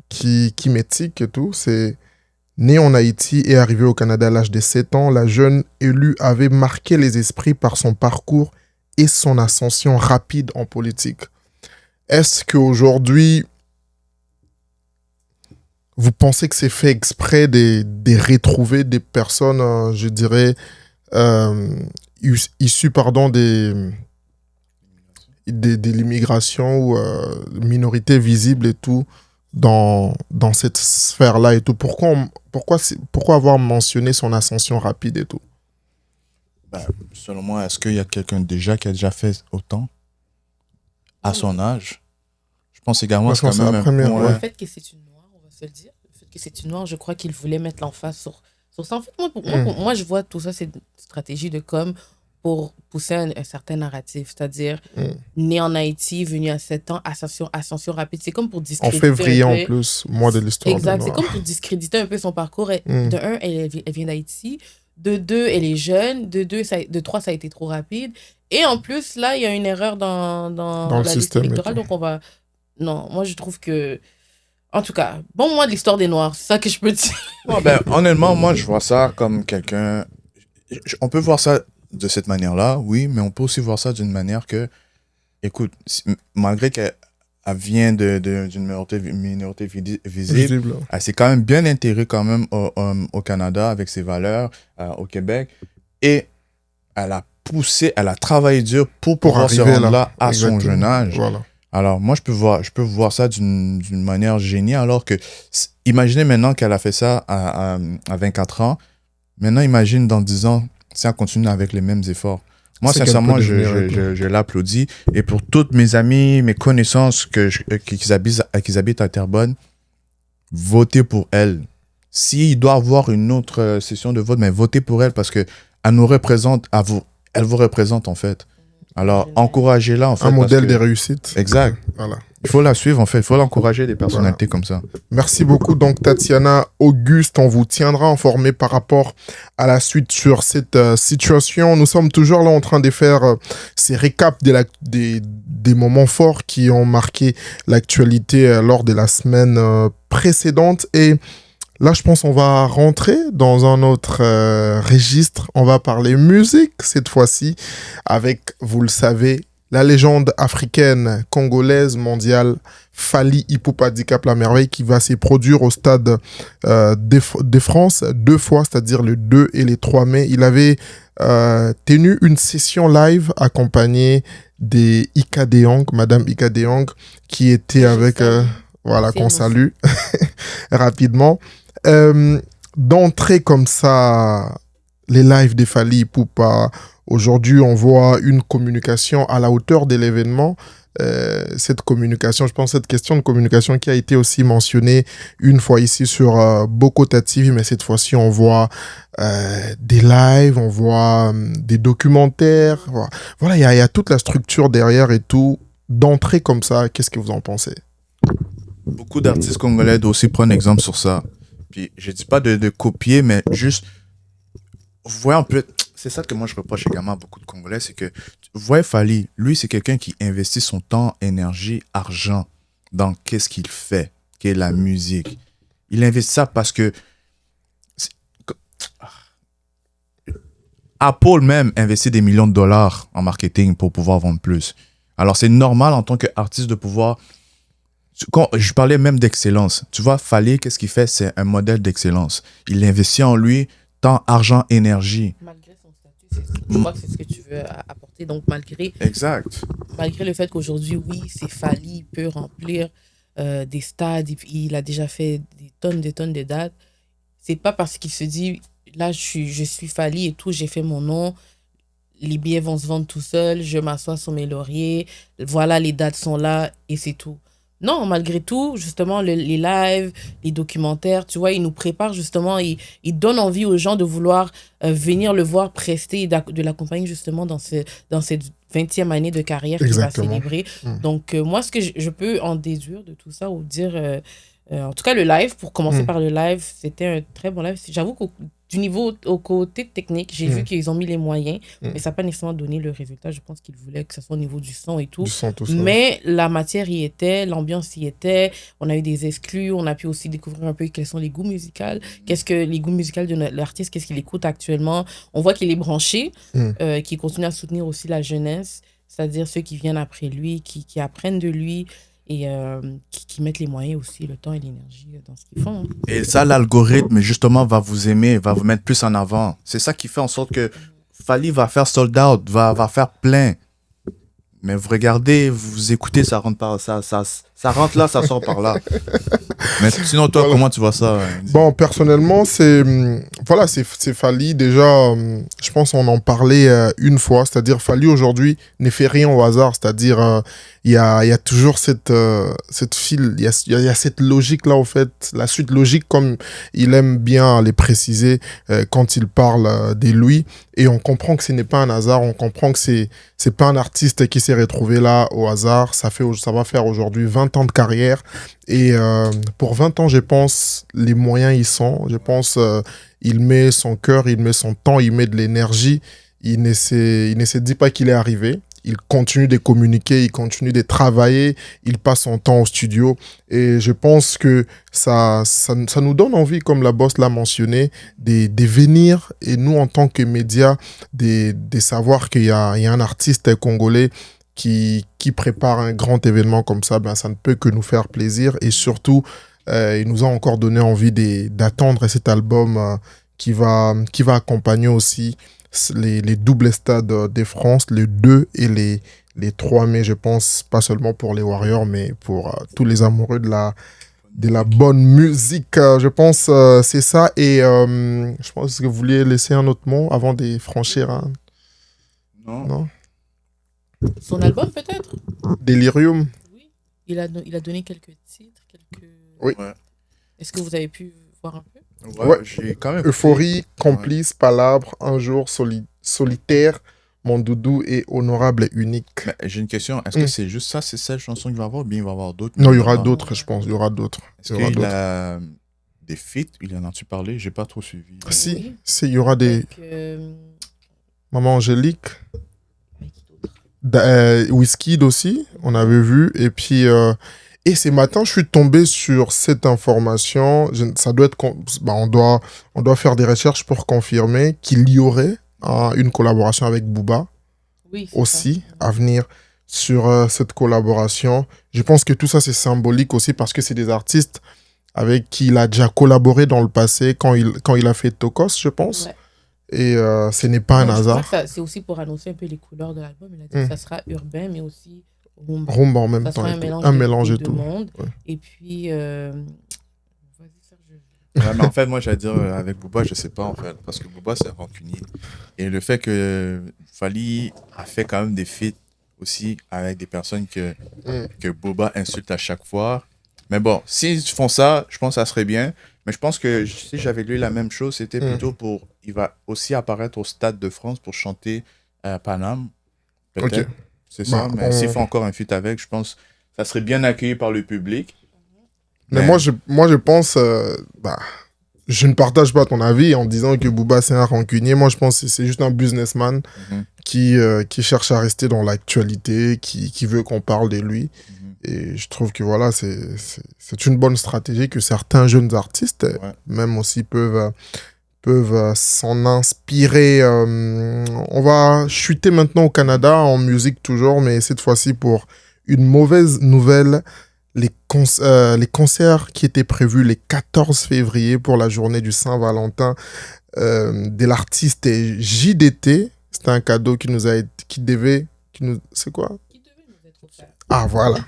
qui m'étique et tout, c'est « Née en Haïti et arrivée au Canada à l'âge de 7 ans, la jeune élue avait marqué les esprits par son parcours et son ascension rapide en politique. » Est-ce qu'aujourd'hui, vous pensez que c'est fait exprès de retrouver des personnes, je dirais, issues de l'immigration ou minorités visibles et tout, dans cette sphère-là et tout? Pourquoi avoir mentionné son ascension rapide et tout? Selon moi, est-ce qu'il y a quelqu'un déjà qui a déjà fait autant à son âge? Je pense également que c'est quand même la première, point. Le fait que c'est une noire, on va se le dire. Le fait que c'est une noire, je crois qu'il voulait mettre l'emphase sur ça. En fait, moi, je vois tout ça, c'est une stratégie de com pour pousser un certain narratif. C'est-à-dire, né en Haïti, venu à 7 ans, ascension rapide. C'est comme pour En discréditer février, un peu. en plus, mois de l'histoire. Exact, c'est comme pour discréditer un peu son parcours. De un, elle vient d'Haïti. De deux, elle est jeune. De trois, ça a été trop rapide. Et en plus, là, il y a une erreur dans le la liste système électorale. Donc, on va... Non, moi, je trouve que... En tout cas, bon, moi, de l'histoire des Noirs, c'est ça que je peux dire. Honnêtement, moi, je vois ça comme quelqu'un... On peut voir ça de cette manière-là, oui, mais on peut aussi voir ça d'une manière que, écoute, malgré qu'elle vient d'une minorité visible, elle s'est quand même bien intégrée quand même au Canada avec ses valeurs, au Québec, et elle a poussé, elle a travaillé dur pour pouvoir se rendre là à son jeune âge. Voilà. Alors, moi, je peux voir ça d'une manière géniale, alors que, imaginez maintenant qu'elle a fait ça à 24 ans, maintenant, imagine dans 10 ans, si elle continue avec les mêmes efforts. Moi, sincèrement, je l'applaudis. Et pour toutes mes amis, mes connaissances qui habitent à Terrebonne, votez pour elle. S'il doit y avoir une autre session de vote, mais votez pour elle parce qu'elle nous représente, elle vous représente en fait. Alors, encouragez-la en fait. Un modèle de réussite. Exact. Voilà. Il faut la suivre en fait, il faut l'encourager, des personnalités comme ça. Merci beaucoup. Donc, Tatiana, Auguste, on vous tiendra informé par rapport à la suite sur cette situation. Nous sommes toujours là en train de faire ces récaps des moments forts qui ont marqué l'actualité lors de la semaine précédente. Et là, je pense qu'on va rentrer dans un autre registre. On va parler musique cette fois-ci avec, vous le savez, la légende africaine, congolaise, mondiale, Fally Ipupa Dicap La Merveille, qui va se produire au stade de France 2 fois, c'est-à-dire le 2 et le 3 mai. Il avait tenu une session live accompagnée des Ika Deong, Madame Ika Deong, qui était avec... voilà, qu'on salue rapidement. D'entrer comme ça, les lives des Fally Ipupa, aujourd'hui, on voit une communication à la hauteur de l'événement. Cette communication, je pense, cette question de communication qui a été aussi mentionnée une fois ici sur Bokota TV, mais cette fois-ci, on voit des lives, on voit des documentaires. Voilà, il y a toute la structure derrière et tout. D'entrer comme ça, qu'est-ce que vous en pensez? Beaucoup d'artistes congolais doivent aussi prendre exemple sur ça. Puis, je dis pas de copier, mais juste, vous voyez un peu, c'est ça que moi je reproche également à beaucoup de Congolais, c'est que, vous voyez Fally, lui c'est quelqu'un qui investit son temps, énergie, argent dans qu'est-ce qu'il fait, qui est la musique. Il investit ça parce que Apple même investit des millions de dollars en marketing pour pouvoir vendre plus. Alors c'est normal en tant qu'artiste de pouvoir... Quand je parlais même d'excellence, tu vois, Fally, qu'est-ce qu'il fait? C'est un modèle d'excellence. Il investit en lui temps, argent, énergie. Malgré son statut, je crois que c'est ce que tu veux apporter. Donc, malgré le fait qu'aujourd'hui, oui, c'est Fally, il peut remplir des stades, il a déjà fait des tonnes de dates. C'est pas parce qu'il se dit, là, je suis Fally et tout, j'ai fait mon nom, les billets vont se vendre tout seuls, je m'assois sur mes lauriers, voilà, les dates sont là et c'est tout. Non, malgré tout, justement, les lives, les documentaires, tu vois, ils nous préparent justement, ils donnent envie aux gens de vouloir venir le voir prester et de l'accompagner justement dans cette 20e année de carrière qu'il va célébrer. Donc, moi, ce que je peux en déduire de tout ça ou dire, en tout cas, le live, pour commencer par le live, c'était un très bon live. J'avoue que du niveau au côté technique, j'ai vu qu'ils ont mis les moyens, mais ça n'a pas nécessairement donné le résultat. Je pense qu'ils voulaient que ce soit au niveau du son et tout. Mais la matière y était, l'ambiance y était. On a eu des exclus, on a pu aussi découvrir un peu quels sont les goûts musicaux. Qu'est-ce que les goûts musicaux de l'artiste, qu'est-ce qu'il écoute actuellement. On voit qu'il est branché, qu'il continue à soutenir aussi la jeunesse, c'est-à-dire ceux qui viennent après lui, qui apprennent de lui. Et qui mettent les moyens aussi, le temps et l'énergie dans ce qu'ils font. Et ça, l'algorithme, justement, va vous aimer, va vous mettre plus en avant. C'est ça qui fait en sorte que Fally va faire sold out, va faire plein. Mais vous regardez, vous écoutez, ça rentre rentre là, ça sort par là. Mais sinon, toi, comment tu vois ça? Bon, personnellement, c'est Fally. Déjà, je pense qu'on en parlait une fois. C'est-à-dire, Fally, aujourd'hui, ne fait rien au hasard. C'est-à-dire, il y a toujours cette file, il y a cette logique-là, en fait. La suite logique, comme il aime bien les préciser quand il parle de lui. Et on comprend que ce n'est pas un hasard. On comprend que c'est pas un artiste qui s'est retrouvé là au hasard. Ça va faire aujourd'hui 20 ans de carrière. Et pour 20 ans, je pense, les moyens y sont. Je pense il met son cœur, il met son temps, il met de l'énergie. Il ne se dit pas qu'il est arrivé. Il continue de communiquer, il continue de travailler, il passe son temps au studio. Et je pense que ça nous donne envie, comme la boss l'a mentionné, de venir, et nous, en tant que médias, de savoir qu'il y a un artiste congolais qui prépare un grand événement comme ça. Ben, ça ne peut que nous faire plaisir. Et surtout, il nous a encore donné envie d'attendre cet album qui va accompagner aussi les doubles stades de France, les 2 et les 3 mai, je pense, pas seulement pour les Warriors, mais pour tous les amoureux de la bonne musique. Je pense c'est ça. Et je pense que vous vouliez laisser un autre mot avant de franchir. Non. Son album, peut-être? Delirium. Oui. Il a donné quelques titres, Oui. Ouais. Est-ce que vous avez pu voir un peu? Ouais. J'ai quand même Euphorie, Complice, Palabre, Un jour solitaire, Mon doudou et Honorable et unique. Mais j'ai une question. Est-ce que c'est juste ça, c'est cette chanson qu'il va avoir, ou bien il va avoir d'autres? Non, il y aura d'autres, je pense. Il y aura d'autres. Est-ce qu'il a des feats? Il en a-tu parlé? J'ai pas trop suivi. Si, il y aura des... Maman Angélique. Wizkid aussi, on avait vu. Et puis... Et ce matin, je suis tombé sur cette information. Ça doit être, on doit faire des recherches pour confirmer qu'il y aurait une collaboration avec Booba aussi à venir sur cette collaboration. Je pense que tout ça, c'est symbolique aussi parce que c'est des artistes avec qui il a déjà collaboré dans le passé quand il a fait Tokos, je pense. Ouais. Et ce n'est pas un hasard. C'est aussi pour annoncer un peu les couleurs de l'album. Il a dit que ça sera urbain, mais aussi... Rumba en même temps. Un mélange et tout. Monde. Ouais. Et puis, vas-y, Serge. Mais en fait, moi, j'allais dire, avec Booba, je sais pas, en fait. Parce que Booba, c'est rancunier. Et le fait que Fally a fait quand même des feats aussi avec des personnes que Booba insulte à chaque fois. Mais bon, s'ils font ça, je pense que ça serait bien. Mais je pense que si j'avais lu la même chose, c'était plutôt pour... Il va aussi apparaître au Stade de France pour chanter Paname. Peut-être. Okay. C'est ça, mais s'il faut encore un feat avec, je pense que ça serait bien accueilli par le public. Mais moi, je pense... je ne partage pas ton avis en disant que Booba, c'est un rancunier. Moi, je pense que c'est juste un businessman qui cherche à rester dans l'actualité, qui veut qu'on parle de lui. Et je trouve que voilà, c'est une bonne stratégie que certains jeunes artistes, même aussi, peuvent s'en inspirer. On va chuter maintenant au Canada, en musique toujours, mais cette fois-ci pour une mauvaise nouvelle. Les concerts qui étaient prévus le 14 février pour la journée du Saint-Valentin de l'artiste JDT, c'était un cadeau c'est quoi? Ah, voilà.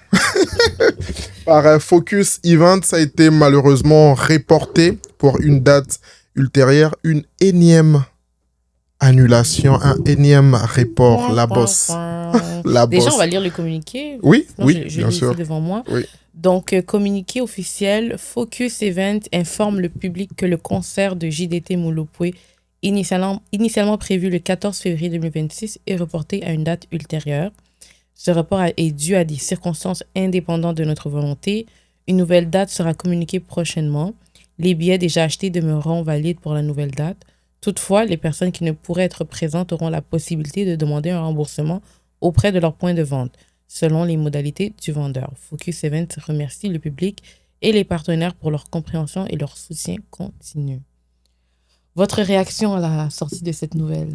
Par Focus Event, ça a été malheureusement reporté pour une date ultérieure, une énième annulation, un énième report. La bosse. Déjà, on va lire le communiqué. Oui, non, oui, je bien sûr. Ici devant moi. Oui. Donc, communiqué officiel, Focus Event informe le public que le concert de JDT Mulopwe initialement prévu le 14 février 2026 est reporté à une date ultérieure. Ce report est dû à des circonstances indépendantes de notre volonté. Une nouvelle date sera communiquée prochainement. Les billets déjà achetés demeureront valides pour la nouvelle date. Toutefois, les personnes qui ne pourraient être présentes auront la possibilité de demander un remboursement auprès de leur point de vente, selon les modalités du vendeur. Focus Events remercie le public et les partenaires pour leur compréhension et leur soutien continu. Votre réaction à la sortie de cette nouvelle?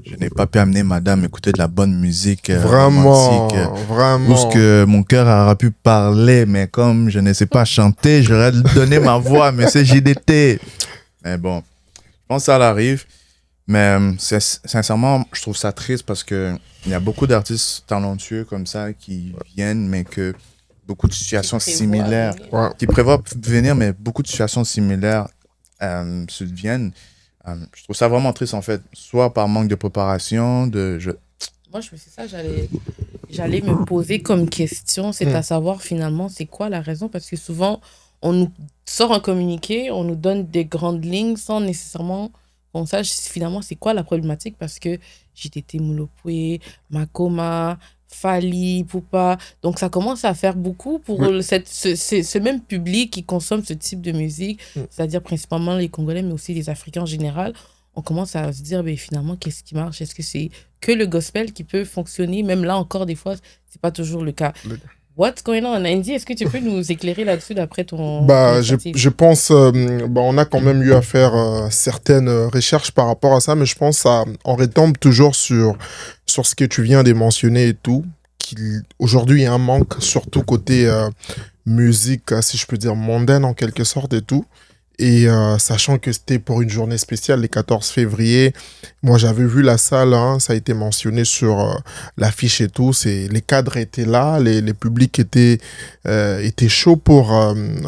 Je n'ai pas pu amener madame à écouter de la bonne musique Vraiment, romantique. vraiment. Parce que mon cœur aura pu parler, mais comme je ne sais pas chanter, j'aurais donné ma voix, mais c'est JDT. Mais bon, je pense que ça arrive. Mais sincèrement, je trouve ça triste parce qu'il y a beaucoup d'artistes talentueux comme ça qui viennent, mais que beaucoup de situations similaires, qui prévoient venir, mais beaucoup de situations similaires subviennent. Je trouve ça vraiment triste en fait, soit par manque de préparation, Moi, c'est ça, j'allais me poser comme question, c'est à savoir finalement, c'est quoi la raison? Parce que souvent, on nous sort un communiqué, on nous donne des grandes lignes sans nécessairement qu'on sache finalement c'est quoi la problématique, parce que JTT Mulopwe, Makoma, Fali, Poupa, donc ça commence à faire beaucoup pour ce même public qui consomme ce type de musique, c'est-à-dire principalement les Congolais, mais aussi les Africains en général. On commence à se dire, ben, finalement, qu'est-ce qui marche? Est-ce que c'est que le gospel qui peut fonctionner? Même là encore, des fois, c'est pas toujours le cas. What's going on? Andy, est-ce que tu peux nous éclairer là-dessus d'après ton... Je pense, on a quand même eu à faire certaines recherches par rapport à ça, mais je pense on retombe toujours sur ce que tu viens de mentionner et tout. Aujourd'hui, il y a un manque, surtout côté musique, si je peux dire, mondaine en quelque sorte et tout. Et sachant que c'était pour une journée spéciale, le 14 février, moi j'avais vu la salle, hein, ça a été mentionné sur l'affiche et tout, les cadres étaient là, les publics étaient chauds pour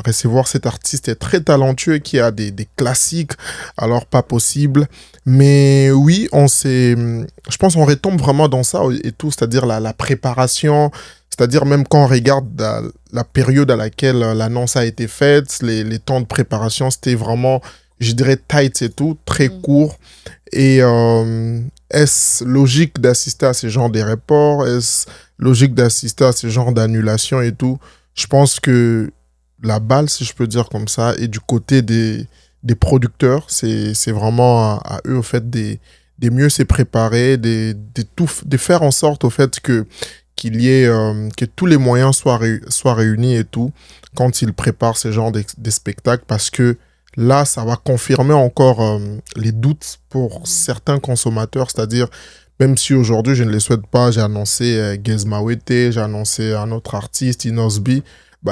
recevoir cet artiste très talentueux qui a des classiques, alors pas possible. Mais oui, je pense qu'on retombe vraiment dans ça et tout, c'est-à-dire la préparation. C'est-à-dire même quand on regarde la période à laquelle l'annonce a été faite, les temps de préparation, c'était vraiment, je dirais, tight et tout, très court. Et est-ce logique d'assister à ce genre de reports? Est-ce logique d'assister à ce genre d'annulation et tout? Je pense que la balle, si je peux dire comme ça, est du côté des producteurs. C'est vraiment à eux, au fait, de mieux se préparer, de faire en sorte, au fait, qu'il y ait, que tous les moyens soient réunis et tout, quand ils préparent ce genre de spectacles, parce que là, ça va confirmer encore les doutes pour certains consommateurs, c'est-à-dire, même si aujourd'hui, je ne les souhaite pas, j'ai annoncé Gez Mawete, j'ai annoncé un autre artiste, Inosbi,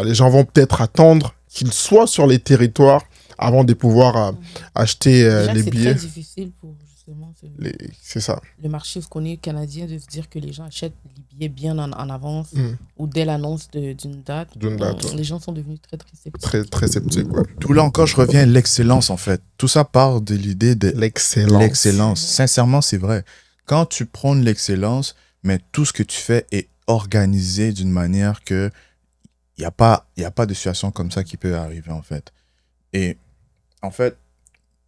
les gens vont peut-être attendre qu'ils soient sur les territoires avant de pouvoir acheter les billets. C'est très difficile pour... C'est ça. Le marché canadien de se dire que les gens achètent les billets bien en avance ou dès l'annonce d'une date. Les gens sont devenus très, très sceptiques. Très, très sceptiques, ouais. Tout là encore, je reviens à l'excellence, en fait. Tout ça part de l'idée de l'excellence. Sincèrement, c'est vrai. Quand tu prônes l'excellence, mais tout ce que tu fais est organisé d'une manière que il n'y a pas de situation comme ça qui peut arriver, en fait. Et, en fait,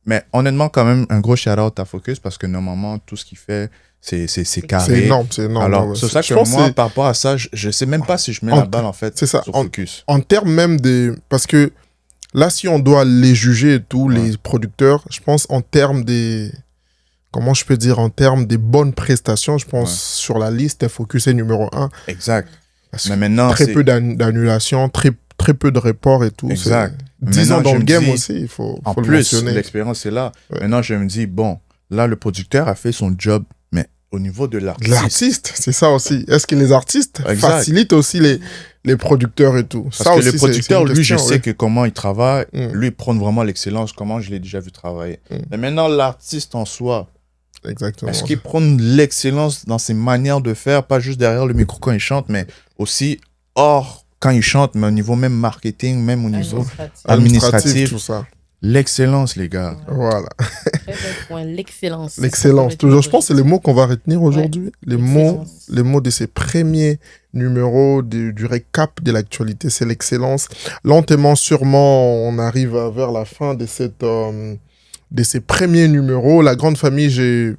mais honnêtement, quand même, un gros shout-out à Focus parce que normalement, tout ce qu'il fait, c'est carré. C'est énorme, c'est énorme. Alors, c'est ça que moi, par rapport à ça, je ne sais même pas si je mets la balle, en fait, sur Focus. En termes même parce que là, si on doit les juger et tout, les producteurs, je pense en termes comment je peux dire, en termes des bonnes prestations, je pense sur la liste, Focus est numéro 1. Exact. Mais maintenant, très peu d'annulations, très peu de reports et tout. Exact. 10 ans dans le game aussi, il faut le mentionner. En plus, l'expérience est là. Ouais. Maintenant, je me dis, bon, là, le producteur a fait son job, mais au niveau de l'artiste. L'artiste, c'est ça aussi. Est-ce que les artistes facilitent aussi les producteurs et tout? Parce que le producteur, lui, je sais que comment il travaille, lui, il prône vraiment l'excellence, comment je l'ai déjà vu travailler. Mais maintenant, l'artiste en soi, est-ce qu'il prône l'excellence dans ses manières de faire, pas juste derrière le micro quand il chante, mais aussi hors quand il chante, mais au niveau même marketing, même au niveau administratif, tout ça. L'excellence, les gars. Voilà. Très bon point, l'excellence. L'excellence, toujours. Je pense que c'est les mots qu'on va retenir aujourd'hui. Les mots de ces premiers numéros du récap de l'actualité, c'est l'excellence. Lentement, sûrement, on arrive vers la fin de ces premiers numéros. La grande famille,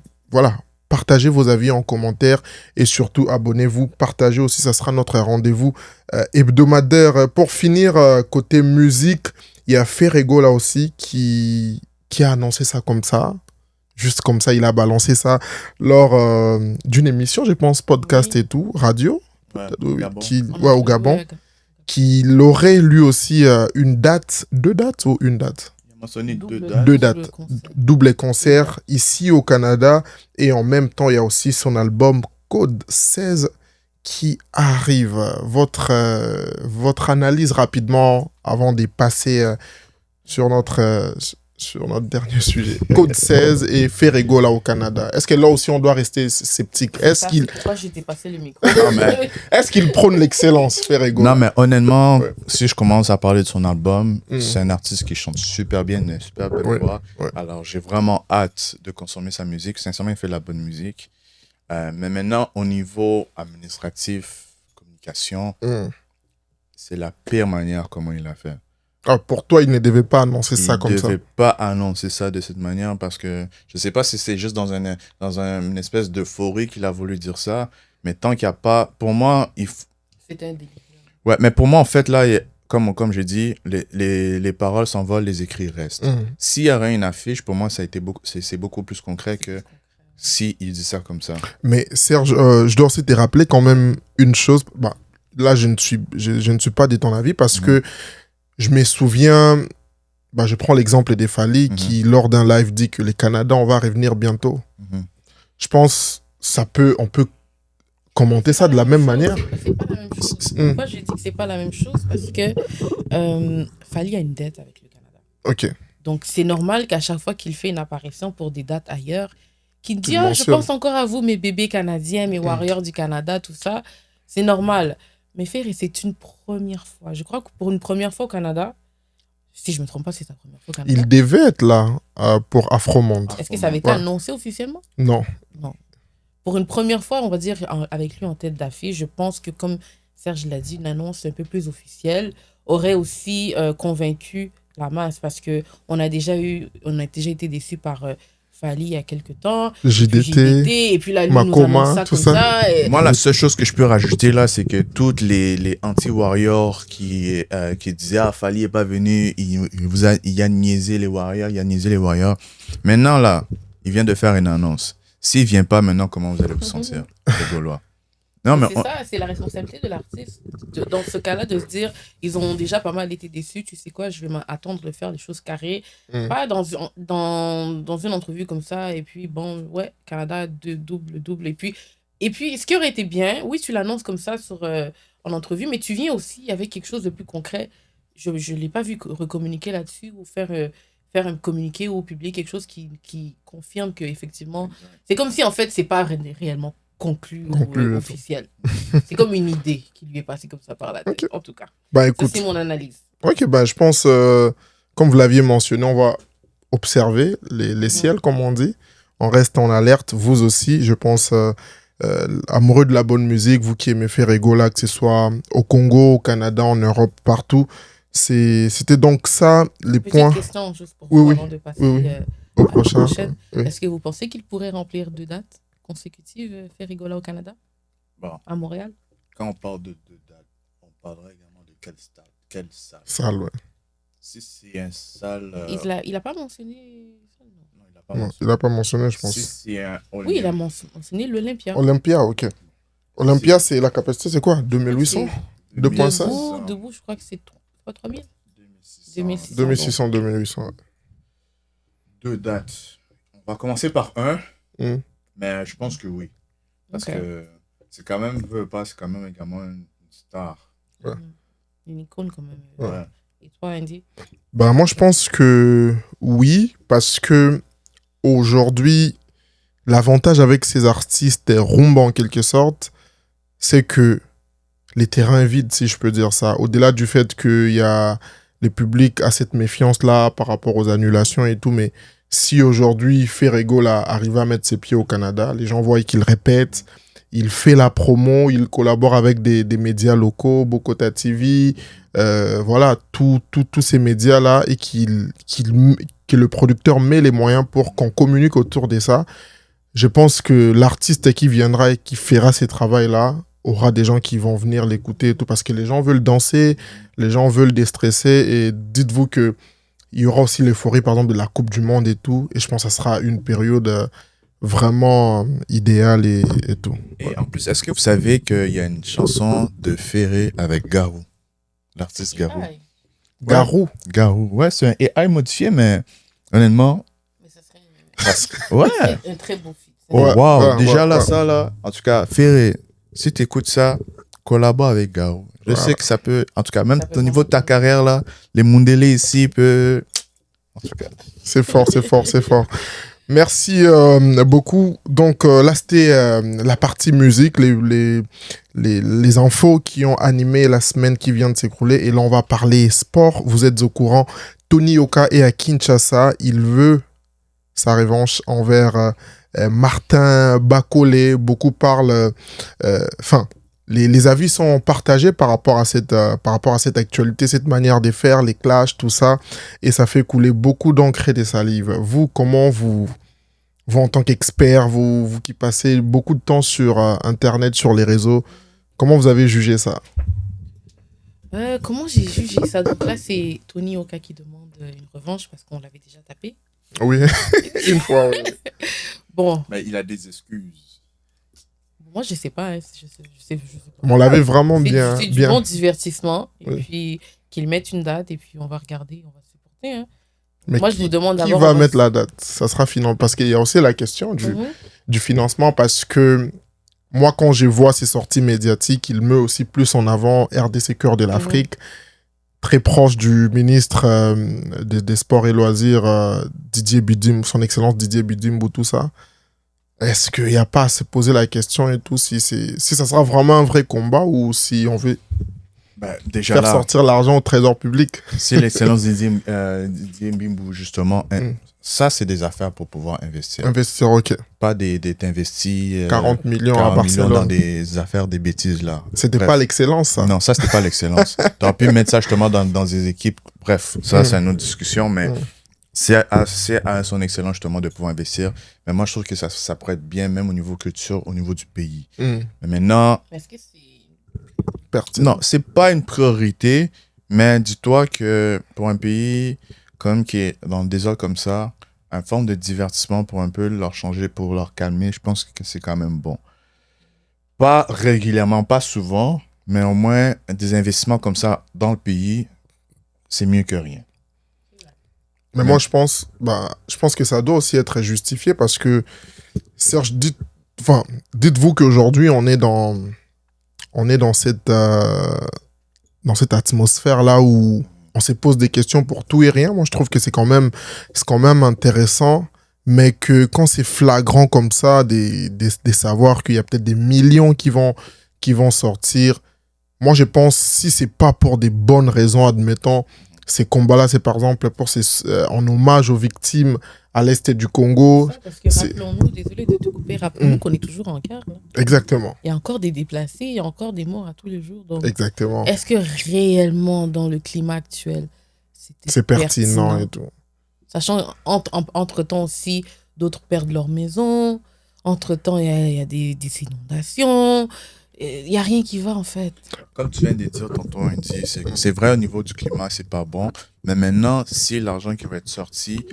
partagez vos avis en commentaire et surtout abonnez-vous. Partagez aussi, ça sera notre rendez-vous hebdomadaire. Pour finir, côté musique, il y a Ferrego là aussi qui a annoncé ça comme ça. Juste comme ça, il a balancé ça lors d'une émission, je pense, podcast et tout, radio, Au Gabon. au Gabon, qu'il aurait lui aussi deux dates ou une date. Il a mentionné Deux dates. Double concert ici au Canada. Et en même temps, il y a aussi son album Code 16 qui arrive. Votre analyse rapidement avant de passer sur notre dernier sujet. Code 16 et Ferrego là au Canada. Est-ce que là aussi on doit rester sceptique? Pourquoi j'ai dépassé le micro? Est-ce qu'il prône l'excellence, Ferrego? Non, mais honnêtement, si je commence à parler de son album, c'est un artiste qui chante super bien, une super belle voix. Alors, j'ai vraiment hâte de consommer sa musique. Sincèrement, il fait de la bonne musique. Mais maintenant, au niveau administratif, communication, c'est la pire manière comment il l'a fait. Pour toi, il ne devait pas annoncer ça comme ça. Il ne devait pas annoncer ça de cette manière parce que je ne sais pas si c'est juste dans une espèce d'euphorie qu'il a voulu dire ça, mais tant qu'il n'y a pas... Pour moi, c'est un délire. Ouais, mais pour moi, en fait, là, comme j'ai dit, les paroles s'envolent, les écrits restent. S'il y aurait une affiche, pour moi, c'est beaucoup plus concret que s'il dit ça comme ça. Mais Serge, je dois aussi te rappeler quand même une chose. Là, je ne suis pas de ton avis parce que je me souviens, je prends l'exemple des Fally qui, lors d'un live, dit que les Canada, on va revenir bientôt. Je pense on peut commenter ça de la même manière. C'est pas la même chose. Pourquoi je dis que c'est pas la même chose? Parce que Fally a une dette avec le Canada. Ok. Donc, c'est normal qu'à chaque fois qu'il fait une apparition pour des dates ailleurs, qu'il dit « je pense encore à vous, mes bébés canadiens, mes warriors du Canada, tout ça. » C'est normal. Mais c'est une première fois. Je crois que pour une première fois au Canada, si je ne me trompe pas, c'est sa première fois au Canada. Il devait être là pour Afromonde. Est-ce que ça avait été annoncé officiellement? Non. Pour une première fois, on va dire, avec lui en tête d'affiche, je pense que, comme Serge l'a dit, une annonce un peu plus officielle aurait aussi convaincu la masse parce qu'on a déjà été déçus par Fally il y a quelques temps. JDT, et puis là, lui Makoma, nous annonce ça tout comme ça. ça. Moi, la seule chose que je peux rajouter là, c'est que toutes les anti-warriors qui disaient « Fally n'est pas venu, il a niaisé les warriors, Maintenant, là, il vient de faire une annonce. S'il ne vient pas maintenant, comment vous allez vous sentir, les Gaulois? Non, mais ça, c'est la responsabilité de l'artiste. Dans ce cas-là, de se dire, ils ont déjà pas mal été déçus, tu sais quoi, je vais m'attendre de faire les choses carrées. Pas dans une entrevue comme ça, et puis Canada, double. Et puis, ce qui aurait été bien, oui, tu l'annonces comme ça en entrevue, mais tu viens aussi avec quelque chose de plus concret. Je ne l'ai pas vu recommuniquer là-dessus ou faire un communiqué au public, quelque chose qui confirme qu'effectivement, c'est comme si en fait, c'est pas réellement conclu ou officiel. C'est comme une idée qui lui est passée comme ça par la tête, en tout cas. Écoute, ça, c'est mon analyse. Ok, je pense, comme vous l'aviez mentionné, on va observer les ciels, comme on dit. On reste en alerte. Vous aussi, je pense, amoureux de la bonne musique, vous qui aimez Ferrego, là, que ce soit au Congo, au Canada, en Europe, partout. C'était donc ça, les points. Petite question, juste pour vous, avant de passer au prochain. Est-ce que vous pensez qu'il pourrait remplir 2 dates consécutives, Ferrego là au Canada, à Montréal? Quand on parle de date, on parlerait également de quelle salle? Salle, ouais. Si c'est une salle... Il n'a pas mentionné... Non, il n'a pas mentionné, je pense. Si c'est un oui, il a mentionné l'Olympia. Olympia, ok. Olympia, c'est la capacité, c'est quoi? 2800? 2.5? Debout, je crois que c'est 3000? 2600, 2800. 2 dates. On va commencer par 1. Mais je pense que oui. Parce que c'est quand même, c'est quand même également une star. Ouais. Une icône quand même. Ouais. Et toi, Andy? Moi, je pense que oui, parce que aujourd'hui, l'avantage avec ces artistes rumba en quelque sorte, c'est que les terrains vides, si je peux dire ça. Au-delà du fait qu'il y a le public a cette méfiance-là par rapport aux annulations et tout, mais si aujourd'hui Ferrego là, arrive à mettre ses pieds au Canada, les gens voient qu'il répète, il fait la promo, il collabore avec des médias locaux, Bokota TV, voilà, tous ces médias-là, et que le producteur met les moyens pour qu'on communique autour de ça. Je pense que l'artiste qui viendra et qui fera ces travaux-là aura des gens qui vont venir l'écouter et tout, parce que les gens veulent danser, les gens veulent déstresser, et dites-vous que il y aura aussi l'euphorie, par exemple, de la Coupe du Monde et tout, et je pense que ça sera une période vraiment idéale et tout. Et en plus, est-ce que vous savez qu'il y a une chanson de Ferré avec Garou, l'artiste Garou? AI. Garou. Garou, ouais, c'est un AI modifié, mais honnêtement, Mais ça serait ouais. un très beau film. Ouais, Wow, ouais, déjà ouais, là, ouais. ça là, en tout cas, Ferré, si tu écoutes ça, collabore avec Garou. Je sais que ça peut, en tout cas, même Ça peut au niveau de ta fonctionner. carrière là, les Mundele ici peut. En tout cas. C'est fort, c'est fort, c'est fort. Merci beaucoup. Donc là, c'était la partie musique, les infos qui ont animé la semaine qui vient de s'écrouler. Et là, on va parler sport. Vous êtes au courant. Tony Yoka est à Kinshasa. Il veut sa revanche envers Martin Bacolé. Beaucoup parlent... Enfin, les avis sont partagés par rapport à cette actualité, cette manière de faire, les clashs, tout ça. Et ça fait couler beaucoup d'encre et de salive. Vous, comment vous en tant qu'expert, vous qui passez beaucoup de temps sur Internet, sur les réseaux, comment vous avez jugé ça? Comment j'ai jugé ça? Donc là, c'est Tony Oka qui demande une revanche parce qu'on l'avait déjà tapé. Oui, une fois, oui. Bon, Mais il a des excuses. moi, je sais pas. Hein, je sais pas. On l'avait vraiment C'est bien... c'est du bien. bon divertissement. Et Oui. puis, qu'ils mettent une date et puis on va regarder, on va supporter. Hein. Mais Moi, je vous demande qui d'abord... va mettre la date? Ça sera finalement... Parce qu'il y a aussi la question du financement, parce que moi, quand je vois ces sorties médiatiques, il met aussi plus en avant RDC Cœur de l'Afrique, très proche du ministre des Sports et Loisirs, Didier Bidim, son excellence Didier Bidim, ou tout ça. Est-ce qu'il n'y a pas à se poser la question et tout, si ça sera vraiment un vrai combat, ou si on veut Ben, déjà faire là, sortir l'argent au trésor public? c'est l'excellence Didier Mbimbu, justement. Mm. Ça, c'est des affaires pour pouvoir investir. Investir, ok. Pas d'être investi 40 millions 40 à millions Barcelone. dans des affaires, des bêtises là. C'était Bref. pas l'excellence, ça. Non, ça, c'était pas l'excellence. Tu aurais pu mettre ça justement dans des équipes. Bref, ça, c'est une autre discussion, mais c'est à son excellence justement de pouvoir investir. Mais moi, je trouve que ça pourrait être bien, même au niveau culture, au niveau du pays. Mm. Mais maintenant, Est-ce que c'est... Pertinent. non, c'est pas une priorité, mais dis-toi que pour un pays comme qui est dans le désordre comme ça, une forme de divertissement pour un peu leur changer, pour leur calmer, je pense que c'est quand même bon. Pas régulièrement, pas souvent, mais au moins des investissements comme ça dans le pays, c'est mieux que rien. Mais moi, je pense que ça doit aussi être justifié, parce que, Serge, dites-vous qu'aujourd'hui, on est dans cette atmosphère-là où on se pose des questions pour tout et rien. Moi, je trouve que c'est quand même intéressant, mais que quand c'est flagrant comme ça, des savoirs qu'il y a peut-être des millions qui vont sortir, moi, je pense, si c'est pas pour des bonnes raisons, admettons, ces combats-là, c'est par exemple en hommage aux victimes à l'est du Congo. Ça, parce que rappelons-nous, désolé de te couper, rappelons-nous qu'on est toujours en guerre. Là. Exactement. Il y a encore des déplacés, il y a encore des morts à tous les jours. Donc, Exactement. est-ce que réellement, dans le climat actuel, C'est pertinent et tout. Sachant, entre-temps aussi, d'autres perdent leur maison. Entre-temps, il y a des inondations. Il n'y a rien qui va, en fait. Comme tu viens de dire, tonton Indy, c'est vrai au niveau du climat, c'est pas bon. Mais maintenant, si l'argent qui va être sorti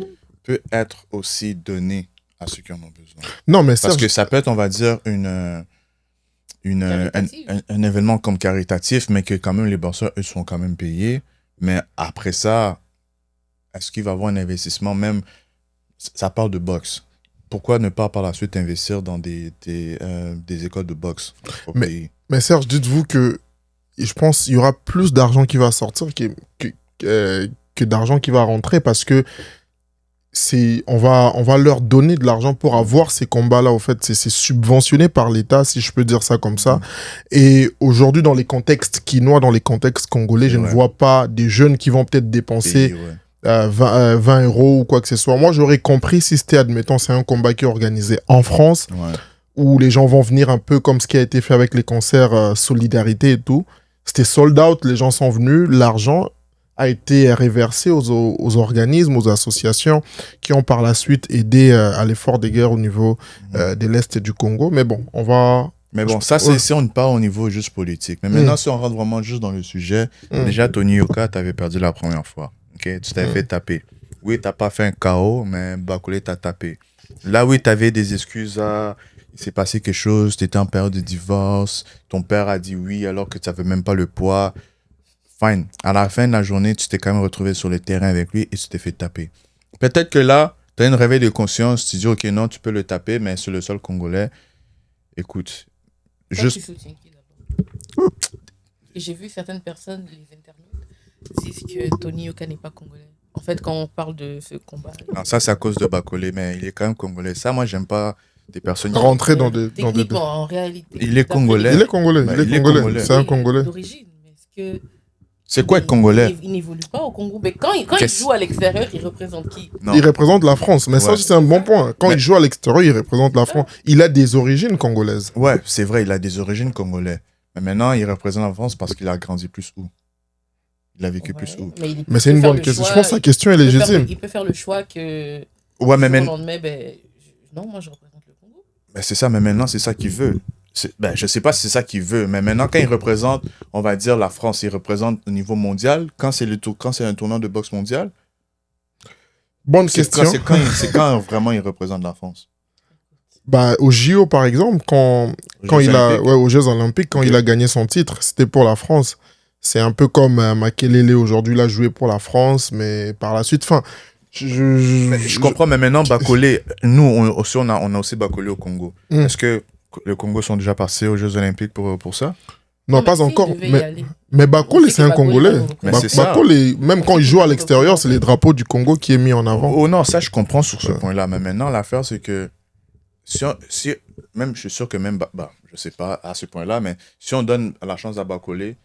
peut être aussi donné à ceux qui en ont besoin. Non, mais Parce que ça peut être, on va dire, un événement comme caritatif, mais que quand même les bosseurs, eux, sont quand même payés. Mais après ça, est-ce qu'il va y avoir un investissement même? Ça parle de boxe. Pourquoi ne pas par la suite investir dans des écoles de boxe au pays? Mais Serge, dites-vous que je pense qu'il y aura plus d'argent qui va sortir que d'argent qui va rentrer, parce que on va leur donner de l'argent pour avoir ces combats-là. Au fait, c'est subventionné par l'État, si je peux dire ça comme ça. Et aujourd'hui, dans les contextes quinois, dans les contextes congolais, je ne vois pas des jeunes qui vont peut-être dépenser 20 euros ou quoi que ce soit. Moi, j'aurais compris si c'était, admettons, c'est un combat qui est organisé en France, où les gens vont venir un peu comme ce qui a été fait avec les concerts Solidarité et tout. C'était sold out, les gens sont venus, l'argent a été réversé aux organismes, aux associations qui ont par la suite aidé à l'effort de guerre au niveau de l'Est du Congo. Mais bon, on va... Mais bon, ça, c'est si on part au niveau juste politique. Mais maintenant, si on rentre vraiment juste dans le sujet, déjà, Tony Yoka, tu avais perdu la première fois. Okay? Tu t'avais fait taper. Oui, tu n'as pas fait un KO, mais Bakole t'a tapé. Là, oui, tu avais des excuses à... Il s'est passé quelque chose, tu étais en période de divorce, ton père a dit oui alors que tu n'avais même pas le poids. Fine. À la fin de la journée, tu t'es quand même retrouvé sur le terrain avec lui et tu t'es fait taper. Peut-être que là, tu as une réveil de conscience, tu dis ok, non, tu peux le taper, mais sur le sol congolais, écoute. Juste... Tu soutiens qui d'abord? J'ai vu certaines personnes, les internautes, disent que Tony Yoka n'est pas congolais. En fait, quand on parle de ce combat. Non, ça, c'est à cause de Bakole, mais il est quand même congolais. Ça, moi, j'aime pas des personnes rentrer dans des. En réalité. Il est congolais. Il est congolais. Bah, il est congolais. C'est un congolais. D'origine. Mais est-ce que. C'est quoi être congolais? Il n'évolue pas au Congo. Mais quand il joue à l'extérieur, il représente qui? Non. Il représente la France. Mais ça aussi, c'est un bon point. Quand il joue à l'extérieur, il représente la France. Il a des origines congolaises. Ouais, c'est vrai, il a des origines congolaises. Mais maintenant, il représente la France parce qu'il a grandi plus où? Il a vécu plus où? Mais c'est une bonne question. Je pense que sa question est légitime. Il peut faire le choix que. Ouais, mais maintenant. Non, moi, je représente le Congo. Ben, c'est ça, mais maintenant, c'est ça qu'il veut. Ben, je sais pas si c'est ça qu'il veut, mais maintenant, quand il représente, on va dire, la France, il représente au niveau mondial, quand c'est un tournoi de boxe mondial. Bonne question. C'est quand vraiment il représente la France? Bah, au JO, par exemple, quand il a, aux Jeux Olympiques, quand il a gagné son titre, c'était pour la France. C'est un peu comme Makelele aujourd'hui, là, joué pour la France, mais par la suite, enfin. Je comprends, mais maintenant, Bakole, nous, on a aussi Bakole au Congo. Est-ce que le Congo sont déjà passés aux Jeux Olympiques pour ça? Non, pas encore. Mais Bakole, c'est un Congolais. Bakole, même quand il joue à l'extérieur, c'est les drapeaux du Congo qui est mis en avant. Oh non, ça, je comprends sur ce point-là. Mais maintenant, l'affaire, c'est que même, je suis sûr que même, je sais pas à ce point-là, mais si on donne la chance à Bakole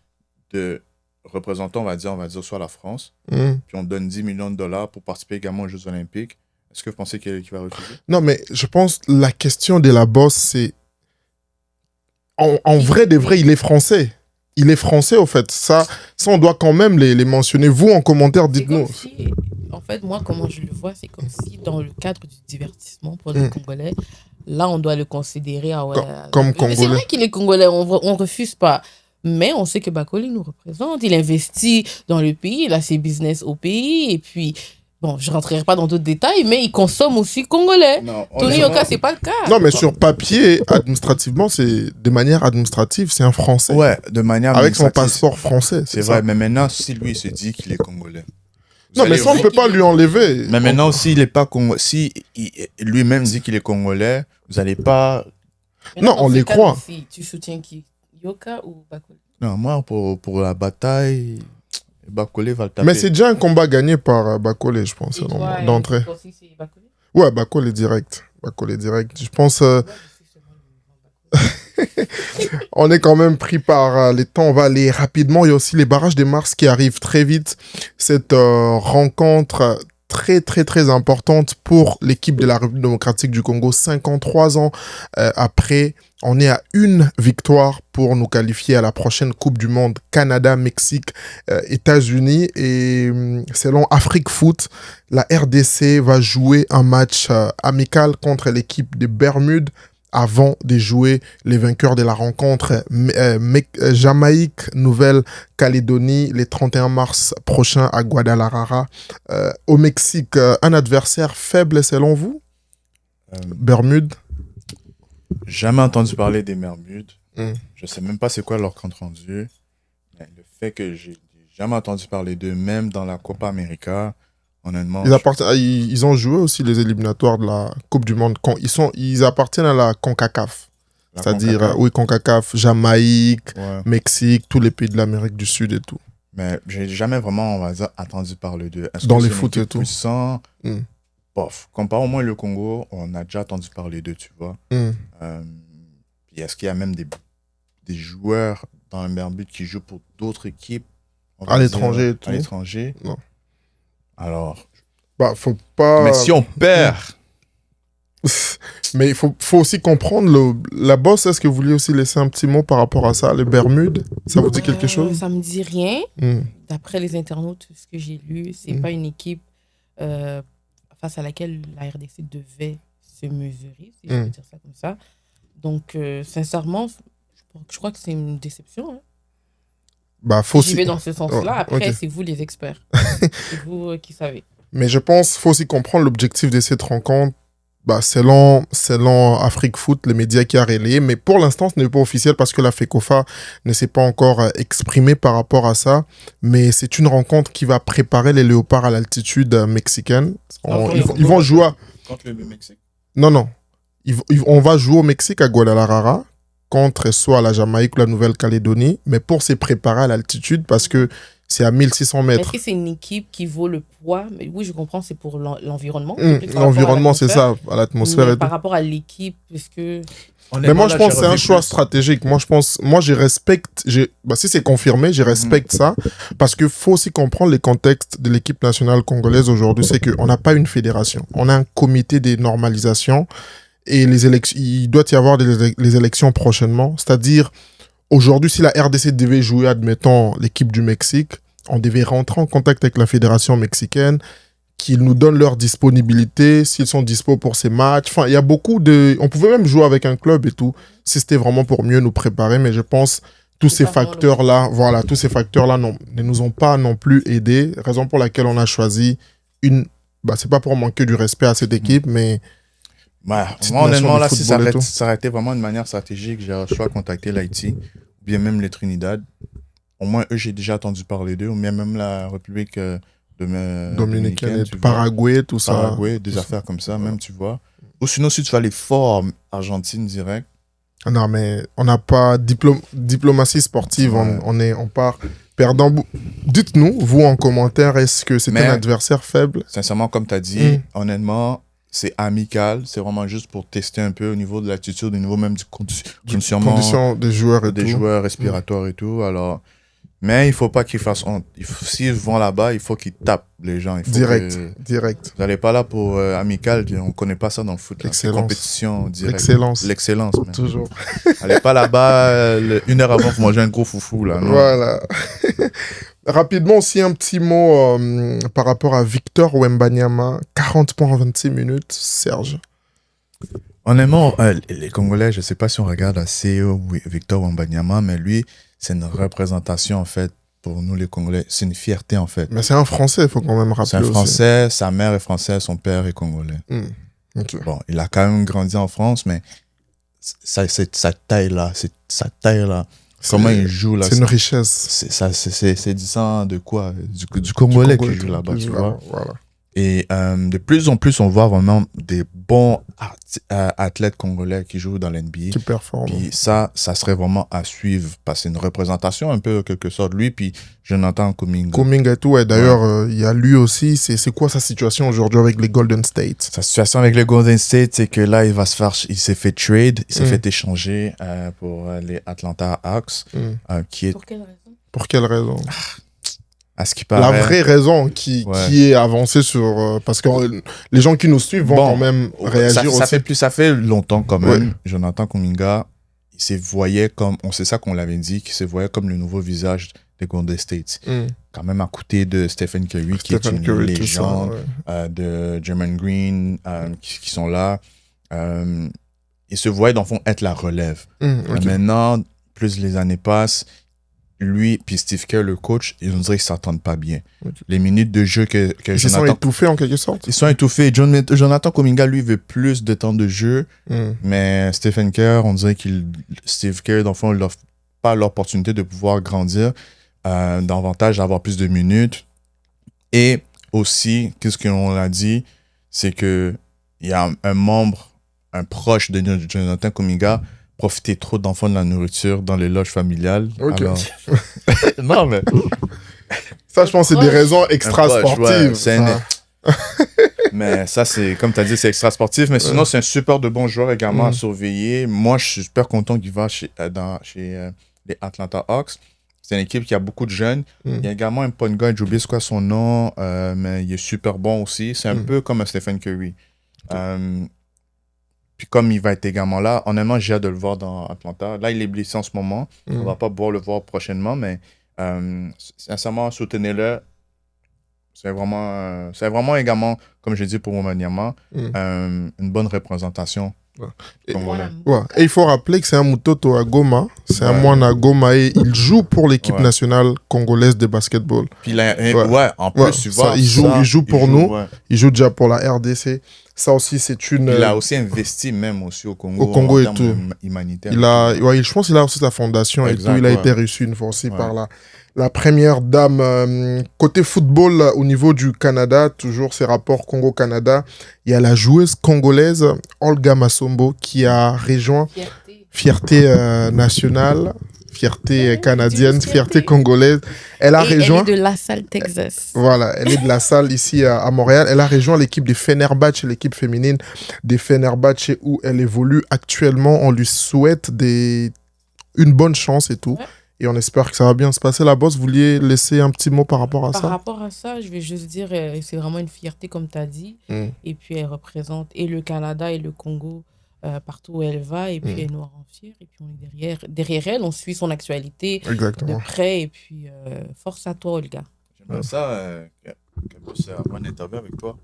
de représenter, on va dire soit la France, puis on donne 10 millions de dollars pour participer également aux Jeux Olympiques, est-ce que vous pensez qu'il va refuser? Non, mais je pense la question de la bosse, c'est en vrai, il est français. Il est français, au fait. Ça on doit quand même les mentionner. Vous, en commentaire, dites-nous. En fait, moi, comment je le vois, c'est comme si, dans le cadre du divertissement pour les Congolais, là, on doit le considérer comme Congolais. C'est vrai qu'il est Congolais, on refuse pas. Mais on sait que Bakole nous représente. Il investit dans le pays, il a ses business au pays, et puis... Bon, je ne rentrerai pas dans d'autres détails, mais il consomme aussi congolais. Tony Yoka, ce n'est pas le cas. Non, mais sur papier, administrativement, de manière administrative, c'est un Français. Ouais, de manière avec son passeport français. C'est vrai, mais maintenant, si lui se dit qu'il est congolais. Non, mais ça, on ne peut pas lui enlever. Mais maintenant, s'il n'est pas congolais, si lui-même dit qu'il est congolais, vous n'allez pas. Non, on les croit. Tu soutiens qui? Yoka ou Bakole? Non, moi, pour la bataille. Bakole va le taper. Mais c'est déjà un combat gagné par Bakole, je pense, d'entrée. Ouais, Bakole est direct. Je pense... on est quand même pris par les temps. On va aller rapidement. Il y a aussi les barrages des Mars qui arrivent très vite. Cette rencontre très, très, très importante pour l'équipe de la République démocratique du Congo. 53 ans après... On est à une victoire pour nous qualifier à la prochaine Coupe du Monde Canada, Mexique, États-Unis. Et selon Afrique Foot, la RDC va jouer un match amical contre l'équipe des Bermudes avant de jouer les vainqueurs de la rencontre Jamaïque, Nouvelle-Calédonie, les 31 mars prochain à Guadalajara. Au Mexique, un adversaire faible selon vous? Bermudes? Jamais entendu parler des Bermudes. Je sais même pas c'est quoi leur compte rendu. Mais le fait que j'ai jamais entendu parler d'eux, même dans la Copa América, honnêtement. Ils ont joué aussi les éliminatoires de la Coupe du Monde. Ils appartiennent à la CONCACAF. C'est-à-dire, CONCACAF, Jamaïque, Mexique, tous les pays de l'Amérique du Sud et tout. Mais j'ai jamais vraiment, on va dire, entendu parler d'eux. Dans les foot et tout. bof. Comparé au moins le Congo, on a déjà entendu parler d'eux, tu vois. Hmm. Puis est-ce qu'il y a même des joueurs dans le meilleur but qui jouent pour d'autres équipes on va À dire, l'étranger et tout. À l'étranger. Non. Alors, Bah, faut pas. mais si on perd, Mais il faut aussi comprendre la bosse. Est-ce que vous vouliez aussi laisser un petit mot par rapport à ça, les Bermudes? Ça vous dit quelque chose? Ça me dit rien. Hmm. D'après les internautes, ce que j'ai lu, c'est pas une équipe face à laquelle la RDC devait se mesurer, si je peux dire ça comme ça. Donc, sincèrement, je crois que c'est une déception. Hein. Bah, faut J'y vais dans ce sens-là. Après, ok. c'est vous les experts. C'est vous qui savez. Mais je pense qu'il faut aussi comprendre l'objectif de cette rencontre. Bah, selon Afrique Foot, les médias qui a relayé. Mais pour l'instant, ce n'est pas officiel parce que la FECOFA ne s'est pas encore exprimée par rapport à ça. Mais c'est une rencontre qui va préparer les Léopards à l'altitude mexicaine. Ils vont jouer contre le Mexique. Non. On va jouer au Mexique, à Guadalajara, contre soit la Jamaïque ou la Nouvelle-Calédonie, mais pour se préparer à l'altitude parce que c'est à 1600 mètres. Est-ce que c'est une équipe qui vaut le poids? Mais oui, je comprends, c'est pour l'environnement. L'environnement, c'est ça, à l'atmosphère. Mais et par tout. rapport à l'équipe, est-ce que... Mais moi, je pense que c'est un choix stratégique. Moi, je respecte, si c'est confirmé, je respecte ça, parce qu'il faut aussi comprendre les contextes de l'équipe nationale congolaise aujourd'hui. C'est qu'on n'a pas une fédération, on a un comité de normalisation, et il doit y avoir les élections prochainement. C'est-à-dire, aujourd'hui, si la RDC devait jouer, admettons, l'équipe du Mexique, on devait rentrer en contact avec la fédération mexicaine, qu'ils nous donnent leur disponibilité, s'ils sont dispo pour ces matchs. Enfin, il y a beaucoup de... On pouvait même jouer avec un club et tout, si c'était vraiment pour mieux nous préparer, mais je pense tous ces facteurs-là, ne nous ont pas non plus aidés, raison pour laquelle on a choisi c'est pas pour manquer du respect à cette équipe, mais... Moi, honnêtement, là, si ça aurait été vraiment une manière stratégique, j'ai soit contacté l'Haïti, ou bien même les Trinidad. Au moins, eux, j'ai déjà entendu parler d'eux, ou bien même la République dominicaine, Paraguay, tout ça. Paraguay, des affaires comme ça, même, tu vois. Ou sinon, si tu vas aller fort Argentine direct. Non, mais on n'a pas diplomatie sportive, on part perdant. Dites-nous, vous, en commentaire, est-ce que c'est un adversaire faible? Sincèrement, comme tu as dit, honnêtement, c'est amical, c'est vraiment juste pour tester un peu au niveau de l'attitude, au niveau même du condition des joueurs et des joueurs respiratoires et tout. Alors, mais il faut pas qu'ils fassent honte. S'ils vont là-bas, il faut qu'ils tapent les gens. Direct. Vous n'allez pas là pour amical, on connaît pas ça dans le foot. C'est compétition directe. L'excellence. Toujours. Allez pas là-bas une heure avant pour manger un gros foufou là. Non. Voilà. Rapidement aussi un petit mot par rapport à Victor Wembanyama, 40 points en 26 minutes, Serge. Honnêtement, les Congolais, je ne sais pas si on regarde assez Victor Wembanyama, mais lui, c'est une représentation en fait pour nous les Congolais. C'est une fierté en fait. Mais c'est un Français, il faut quand même rappeler. C'est un Français, sa mère est française, son père est congolais. Okay. Bon, il a quand même grandi en France, mais sa taille là, comment il joue là. C'est une richesse. C'est disant de quoi? Du Congolais qui joue là-bas, tu vois. Voilà. Et de plus en plus, on voit vraiment des bons athlètes congolais qui jouent dans l'NBA. Qui performent. Puis ça serait vraiment à suivre parce que c'est une représentation un peu, en quelque sorte. Lui, puis Jonathan Kuminga. Kuminga et tout, ouais. D'ailleurs, il y a lui aussi. C'est quoi sa situation aujourd'hui avec les Golden State? Sa situation avec les Golden State, c'est que là, il s'est fait trade, il s'est fait échanger pour les Atlanta Hawks. Pour quelle raison? À ce qui paraît. La vraie raison qui est avancée sur... parce que les gens qui nous suivent vont quand même réagir aussi. Ça fait longtemps quand même. Jonathan Kuminga, il se voyait comme... C'est ça qu'on l'avait dit, qu'il se voyait comme le nouveau visage des Golden State. Quand même à côté de Stephen Curry, qui est une légende, de Draymond Green, qui sont là. Il se voyait dans le fond être la relève. Maintenant, plus les années passent, lui puis Steve Kerr, le coach, ils dirait qu'ils s'entendent pas bien. Les minutes de jeu que Jonathan... Ils sont étouffés en quelque sorte. Ils sont étouffés. Jonathan Kuminga, lui, veut plus de temps de jeu, mais Stephen Kerr, on dirait Steve Kerr, dans le fond, il n'offre pas l'opportunité de pouvoir grandir, davantage, d'avoir plus de minutes. Et aussi, qu'est-ce qu'on a dit, c'est qu'il y a un proche de Jonathan Kuminga, profiter trop d'enfants de la nourriture dans les loges familiales. Ok. Alors... non, mais... Ça, je pense, c'est des raisons extra-sportives. Mais ça, c'est, comme tu as dit, c'est extra sportif. Mais sinon, c'est un super de bon joueur également à surveiller. Moi, je suis super content qu'il va chez les Atlanta Hawks. C'est une équipe qui a beaucoup de jeunes. Il y a également un point guard, j'ai oublié quoi son nom, mais il est super bon aussi. C'est un peu comme un Stephen Curry. Puis comme il va être également là, honnêtement, j'ai hâte de le voir dans Atlanta. Là, il est blessé en ce moment. On va pas pouvoir le voir prochainement, mais sincèrement, soutenez-le. C'est vraiment également, comme je dis pour Wembanyama, une bonne représentation. Et, et il faut rappeler que c'est un Mutoto à Goma, c'est un moine à Goma et il joue pour l'équipe nationale congolaise de basketball. Puis en plus, tu vois, il joue pour nous, il joue déjà pour la RDC. Ça aussi, c'est une... Il a aussi investi même aussi au Congo et en tout. Humanitaire. Je pense qu'il a aussi sa fondation et tout. Il a été reçu une fois aussi par la première dame. Côté football, au niveau du Canada, toujours ces rapports Congo-Canada, il y a la joueuse congolaise Olga Masombo qui a rejoint Fierté nationale, fierté canadienne, fierté congolaise. Elle a rejoint... Elle est de La Salle, Texas. Voilà, elle est de La Salle ici à Montréal. Elle a rejoint l'équipe des Fenerbahçe, l'équipe féminine des Fenerbahçe où elle évolue actuellement. On lui souhaite une bonne chance et tout. Ouais. Et on espère que ça va bien se passer. La boss, vous vouliez laisser un petit mot par rapport à ça? Par rapport à ça, je vais juste dire, c'est vraiment une fierté, comme tu as dit. Et puis, elle représente et le Canada et le Congo partout où elle va. Et puis, elle nous rend fiers. Et puis, on est derrière elle. On suit son actualité de près. Et puis, force à toi, Olga. J'aimerais ça qu'elle puisse avoir une interview avec toi.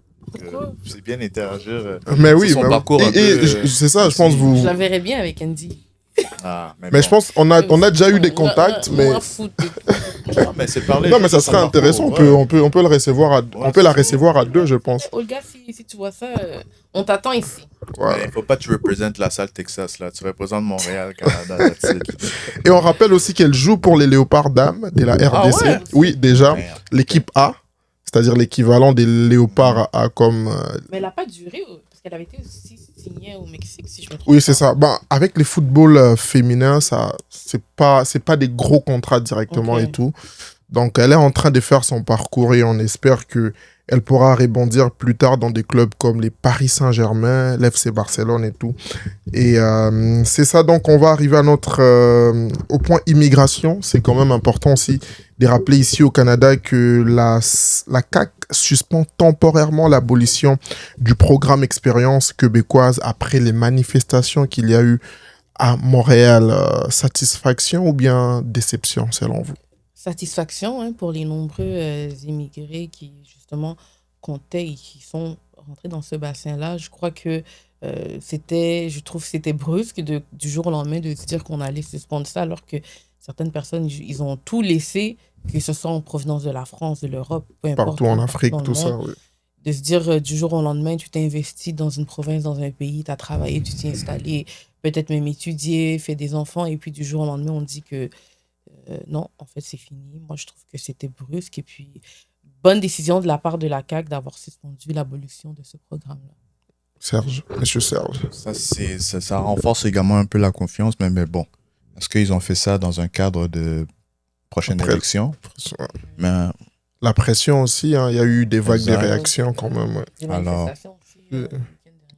C'est bien interagir. Mais oui, son parcours c'est ça, je pense vous... Je la verrais bien avec Andy. Mais je pense on a déjà eu des contacts, mais mais c'est parler. Non, mais ça serait intéressant. On peut le recevoir on peut la recevoir à deux, je pense. Olga, si tu vois ça, on t'attend ici. Ouais. Il faut pas que tu représentes la salle Texas là, tu représentes Montréal, Canada. Et on rappelle aussi qu'elle joue pour les Léopards dames de la RDC. Oui, déjà l'équipe A, c'est-à-dire l'équivalent des Léopards A comme. Mais elle n'a pas duré parce qu'elle avait été aussi signée au Mexique, si je me trompe. Oui, c'est ça. Avec les footballs féminins, ça, c'est pas des gros contrats directement et tout. Donc, elle est en train de faire son parcours et on espère qu'elle pourra rebondir plus tard dans des clubs comme les Paris Saint-Germain, l'FC Barcelone et tout. Et c'est ça, donc on va arriver à au point immigration. C'est quand même important aussi de rappeler ici au Canada que la CAQ suspend temporairement l'abolition du programme Expérience québécoise après les manifestations qu'il y a eu à Montréal. Satisfaction ou bien déception selon vous? Satisfaction pour les nombreux immigrés qui justement comptaient et qui sont rentrés dans ce bassin-là. Je crois que je trouve que c'était brusque du jour au lendemain de se dire qu'on allait suspendre ça alors que certaines personnes, ils ont tout laissé, que ce soit en provenance de la France, de l'Europe, peu importe. Partout en Afrique, tout ça, oui. De se dire du jour au lendemain, tu t'es investi dans une province, dans un pays, tu as travaillé, tu t'es installé, peut-être même étudié, fait des enfants, et puis du jour au lendemain, on dit que non, en fait, c'est fini. Moi, je trouve que c'était brusque. Et puis, bonne décision de la part de la CAQ d'avoir suspendu l'abolition de ce programme-là. Monsieur Serge. Ça renforce également un peu la confiance, mais bon, est-ce qu'ils ont fait ça dans un cadre de prochaine élection? La pression aussi, il y a eu des vagues de réactions quand même. Ouais. Alors,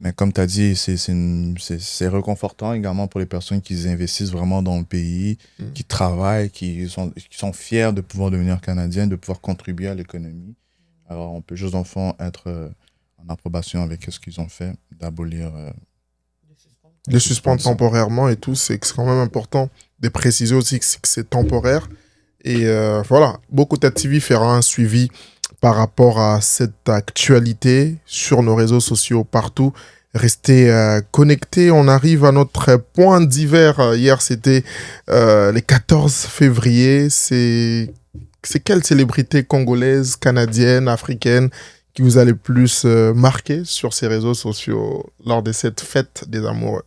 mais comme tu as dit, c'est réconfortant également pour les personnes qui investissent vraiment dans le pays, qui travaillent, qui sont fiers de pouvoir devenir Canadiens, de pouvoir contribuer à l'économie. Alors, on peut juste enfin être en approbation avec ce qu'ils ont fait, d'abolir... de suspendre temporairement et tout. C'est quand même important de préciser aussi que c'est temporaire. Et voilà, Bokota TV fera un suivi par rapport à cette actualité sur nos réseaux sociaux partout. Restez connectés. On arrive à notre point d'hiver. Hier, c'était le 14 février. C'est quelle célébrité congolaise, canadienne, africaine qui vous a le plus marqué sur ces réseaux sociaux lors de cette fête des amoureux?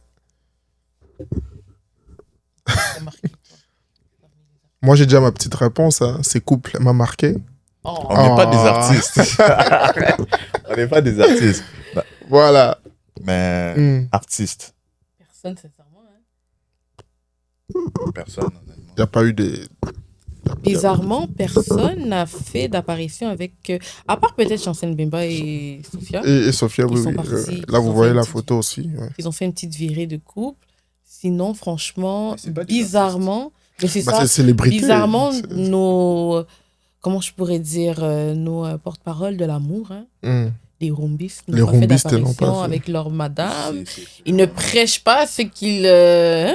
Moi, j'ai déjà ma petite réponse. C'est couple m'a marqué. On n'est pas des artistes. On n'est pas des artistes. Voilà. Mais artistes. Personne, sincèrement. Personne, honnêtement. Il n'y a pas eu bizarrement, personne n'a fait d'apparition avec... à part peut-être Chancel Mbemba et Sophia. Et Sophia, Ils oui, sont oui. partis, Là, ils vous ont voyez fait la une photo aussi. Ouais. Ils ont fait une petite virée de couple. Sinon, franchement, Mais c'est pas des bizarrement... Mais c'est Bah, ça. c'est célébrité. Bizarrement, C'est- nos... Comment je pourrais dire nos porte-parole de l'amour, hein, Hmm. les rumbistes Les n'ont pas fait rumbistes n'ont pas d'apparition fait. avec leur madame. C'est- Ils ne prêchent pas ce qu'ils... hein?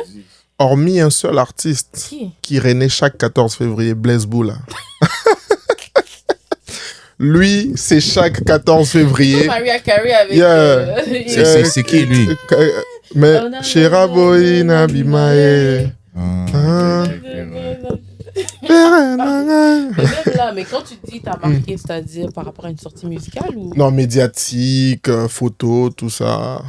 Hormis un seul artiste qui renaît chaque 14 février, Blaise Boula. Lui, c'est chaque 14 février. Maria Carey avec... Yeah. C'est qui, lui? Mais Oh, non, Shera non, Boy non, Nabimae. Ah. Mais même là, mais quand tu dis t'as marqué, c'est-à-dire par rapport à une sortie musicale ou... Non, médiatique, photo, tout ça.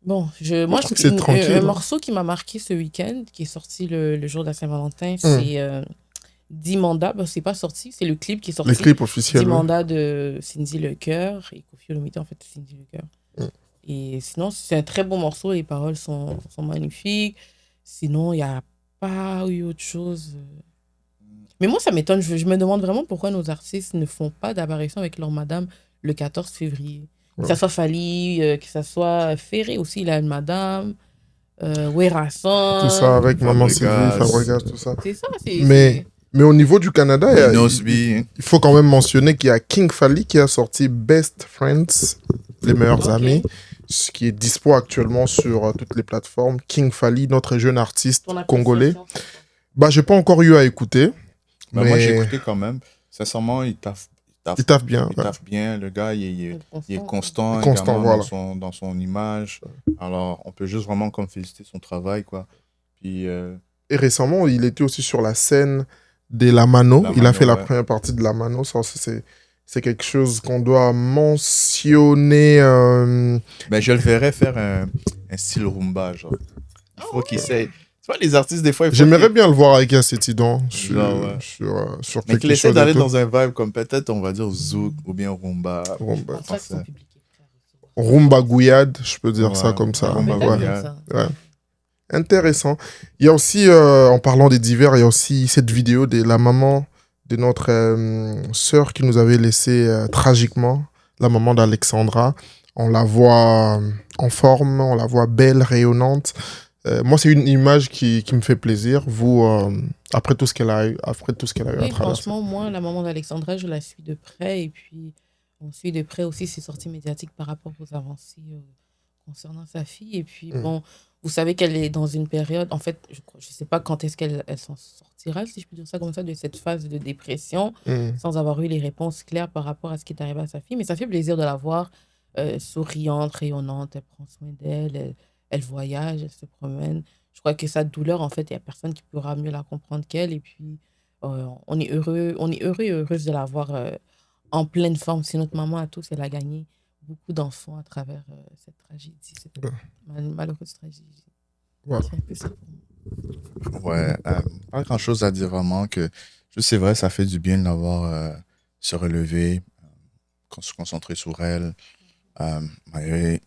Bon, moi, je C'est tranquille, un hein. morceau qui m'a marqué ce week-end, qui est sorti le jour de la Saint-Valentin, c'est Dimanda. Bon, c'est pas sorti, c'est le clip qui est sorti. Les clips officiels. Dimanda de Cindy Lecœur et Koffi Olomide, en fait, Cindy Lecœur. Et sinon, c'est un très bon morceau, les paroles sont magnifiques. Sinon, il n'y a pas eu autre chose. Mais moi, ça m'étonne. Je me demande vraiment pourquoi nos artistes ne font pas d'apparition avec leur madame le 14 février. Que ça soit Fally, que ça soit Ferré aussi, il a une madame. Werrason. Tout ça avec Maman Fabregas. Sylvie, Fabregas, tout ça. C'est ça. Mais au niveau du Canada, Nosby. il faut quand même mentionner qu'il y a King Fally qui a sorti Best Friends, les meilleurs amis, ce qui est dispo actuellement sur toutes les plateformes. King Fally, notre jeune artiste congolais. Bah, j'ai pas encore eu à écouter. Bah, mais moi, j'ai écouté quand même. Sincèrement, il taffe bien. Il taffe bien. Le gars, il est constant, Constant, également voilà. dans son image. Alors, on peut juste vraiment comme féliciter son travail, quoi. Puis, Et récemment, il était aussi sur la scène de La Mano. Il a fait la première partie de La Mano. Ça, c'est quelque chose qu'on doit mentionner. ben, je le verrais faire un style rumba, genre. Il faut qu'il essaye. Tu vois, les artistes, des fois, J'aimerais bien le voir avec un Cétidon sur mais qu'il essaie d'aller dans un vibe comme peut-être, on va dire, zouk ou bien rumba. Rumba Gouillade, je peux dire ça comme ça. Rumba Gouillade. Ouais. Intéressant. Il y a aussi, en parlant des divers, il y a aussi cette vidéo de la maman de notre sœur qui nous avait laissé tragiquement, la maman d'Alexandra. On la voit en forme, on la voit belle, rayonnante. Moi, c'est une image qui me fait plaisir. Vous, après tout ce qu'elle a eu, à travers. Franchement, moi, la maman d'Alexandra, je la suis de près. Et puis, on suit de près aussi ses sorties médiatiques par rapport aux avancées concernant sa fille. Et puis, bon, vous savez qu'elle est dans une période, en fait, je ne sais pas quand est-ce qu'elle s'en sortira, si je peux dire ça comme ça, de cette phase de dépression, sans avoir eu les réponses claires par rapport à ce qui est arrivé à sa fille. Mais ça fait plaisir de la voir souriante, rayonnante. Elle prend soin d'elle, elle voyage, elle se promène. Je crois que sa douleur, en fait, il n'y a personne qui pourra mieux la comprendre qu'elle. Et puis, on est heureux et heureuse de la voir en pleine forme. C'est notre maman à tous, elle a gagné beaucoup d'enfants à travers cette tragédie, cette malheureuse tragédie. Voilà. C'est un peu ça pour moi. Ouais, pas grand-chose à dire vraiment. Que c'est vrai, ça fait du bien de l'avoir se relever, se concentrer sur elle. Je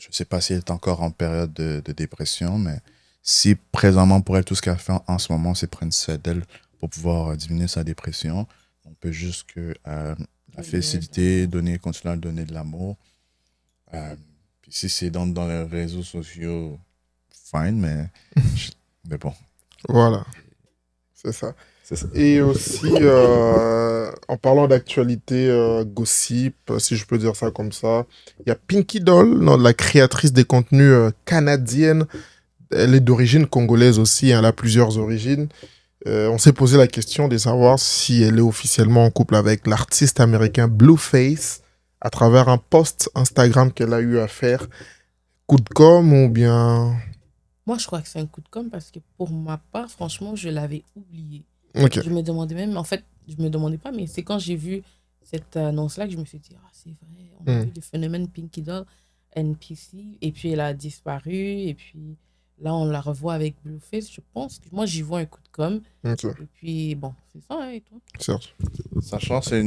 ne sais pas si elle est encore en période de dépression, mais si présentement pour elle, tout ce qu'elle fait en ce moment, c'est prendre soin d'elle pour pouvoir diminuer sa dépression, on peut juste que la féliciter, continuer à donner de l'amour. Puis si c'est dans les réseaux sociaux, fine, mais bon. Voilà, c'est ça. Et aussi, en parlant d'actualité gossip, si je peux dire ça comme ça, il y a Pinky Doll, la créatrice des contenus canadienne. Elle est d'origine congolaise aussi, elle a plusieurs origines. On s'est posé la question de savoir si elle est officiellement en couple avec l'artiste américain Blueface à travers un post Instagram qu'elle a eu à faire. Coup de com' ou bien... Moi, je crois que c'est un coup de com' parce que pour ma part, franchement, je l'avais oublié. Okay. Je me demandais même, en fait, je me demandais pas, mais c'est quand j'ai vu cette annonce-là que je me suis dit, ah, c'est vrai, on a vu le phénomène Pinky Doll, NPC, et puis elle a disparu, et puis là, on la revoit avec Blueface. Je pense que moi, j'y vois un coup de com'. Okay. Et puis, bon, c'est ça, hein, et toi? Certes. Sachant que c'est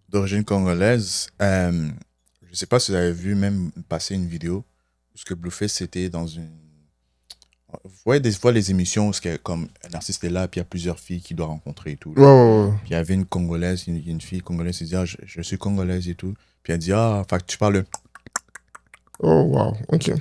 d'origine congolaise, je ne sais pas si vous avez vu même passer une vidéo, parce que Blueface était dans Vous voyez des fois les émissions où comme un artiste est là, puis il y a plusieurs filles qu'il doit rencontrer et tout. Ouais. Puis il y avait une Congolaise, une fille congolaise qui dit ah, je suis congolaise et tout. Puis elle dit ah, fait que tu parles. Oh, wow. Ok.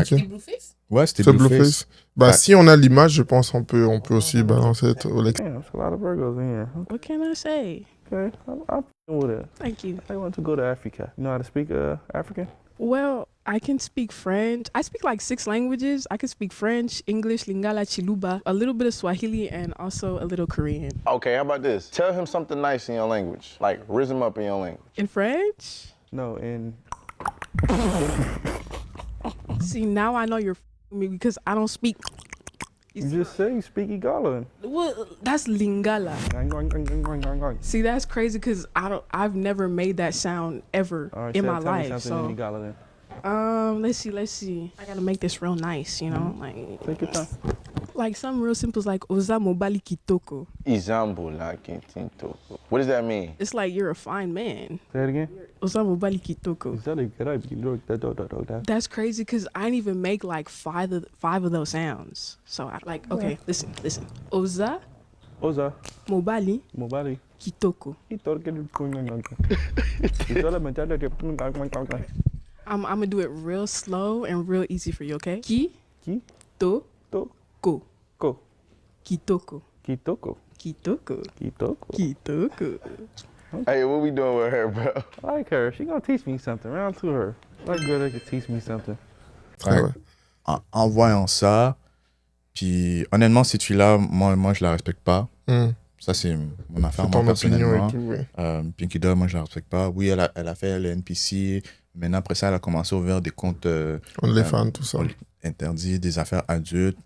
C'est Blueface? Ouais, c'était C'est Blueface. Blueface. Bah, Ouais. si on a l'image, je pense on peut aussi balancer. Damn, there's a lot of Virgos in here. What can I say? Okay, I'm with it. Thank you. I want to go to Africa. You know how to speak African? Well, I can speak French. I speak like 6 languages. I can speak French, English, Lingala, Chiluba, a little bit of Swahili, and also a little Korean. Okay, how about this? Tell him something nice in your language. Like, raise him up in your language. In French? No, in See, now I know you're me because I don't speak. you just say you speak Igala. Well, that's Lingala. See, that's crazy because I've never made that sound ever All right, in my tell me life. something in So, Igala then. let's see. I gotta make this real nice, you know, Take your time. like something real simple is like Oza Mobali Kitoko. Izambo la kintinto. What does that mean? It's like you're a fine man. Say it again. Oza Mobali Kitoko. That's crazy because I didn't even make like five of those sounds. So I okay, listen. Oza Oza, Mobali Mobali. Kitoko. I'm gonna do it real slow and real easy for you, okay? Ki? To To? ko. Ko. Kitoko. Kitoko. Kitoko. Kitoko. Kitoko. Hey, what we doing with her, bro? I like her. She gonna teach me something. Round to her. That girl that can teach me something. Très Ouais. En voyant ça, puis honnêtement, cette fille-là, moi je la respecte pas. Ça, c'est mon affaire, C'est moi, ton opinion personnellement. et tout, oui. Pinky Doll, moi, je la respecte pas. Oui, elle a fait le NPC. Maintenant, après ça, elle a commencé à ouvrir des comptes OnlyFans, tout ça. interdits, des affaires adultes.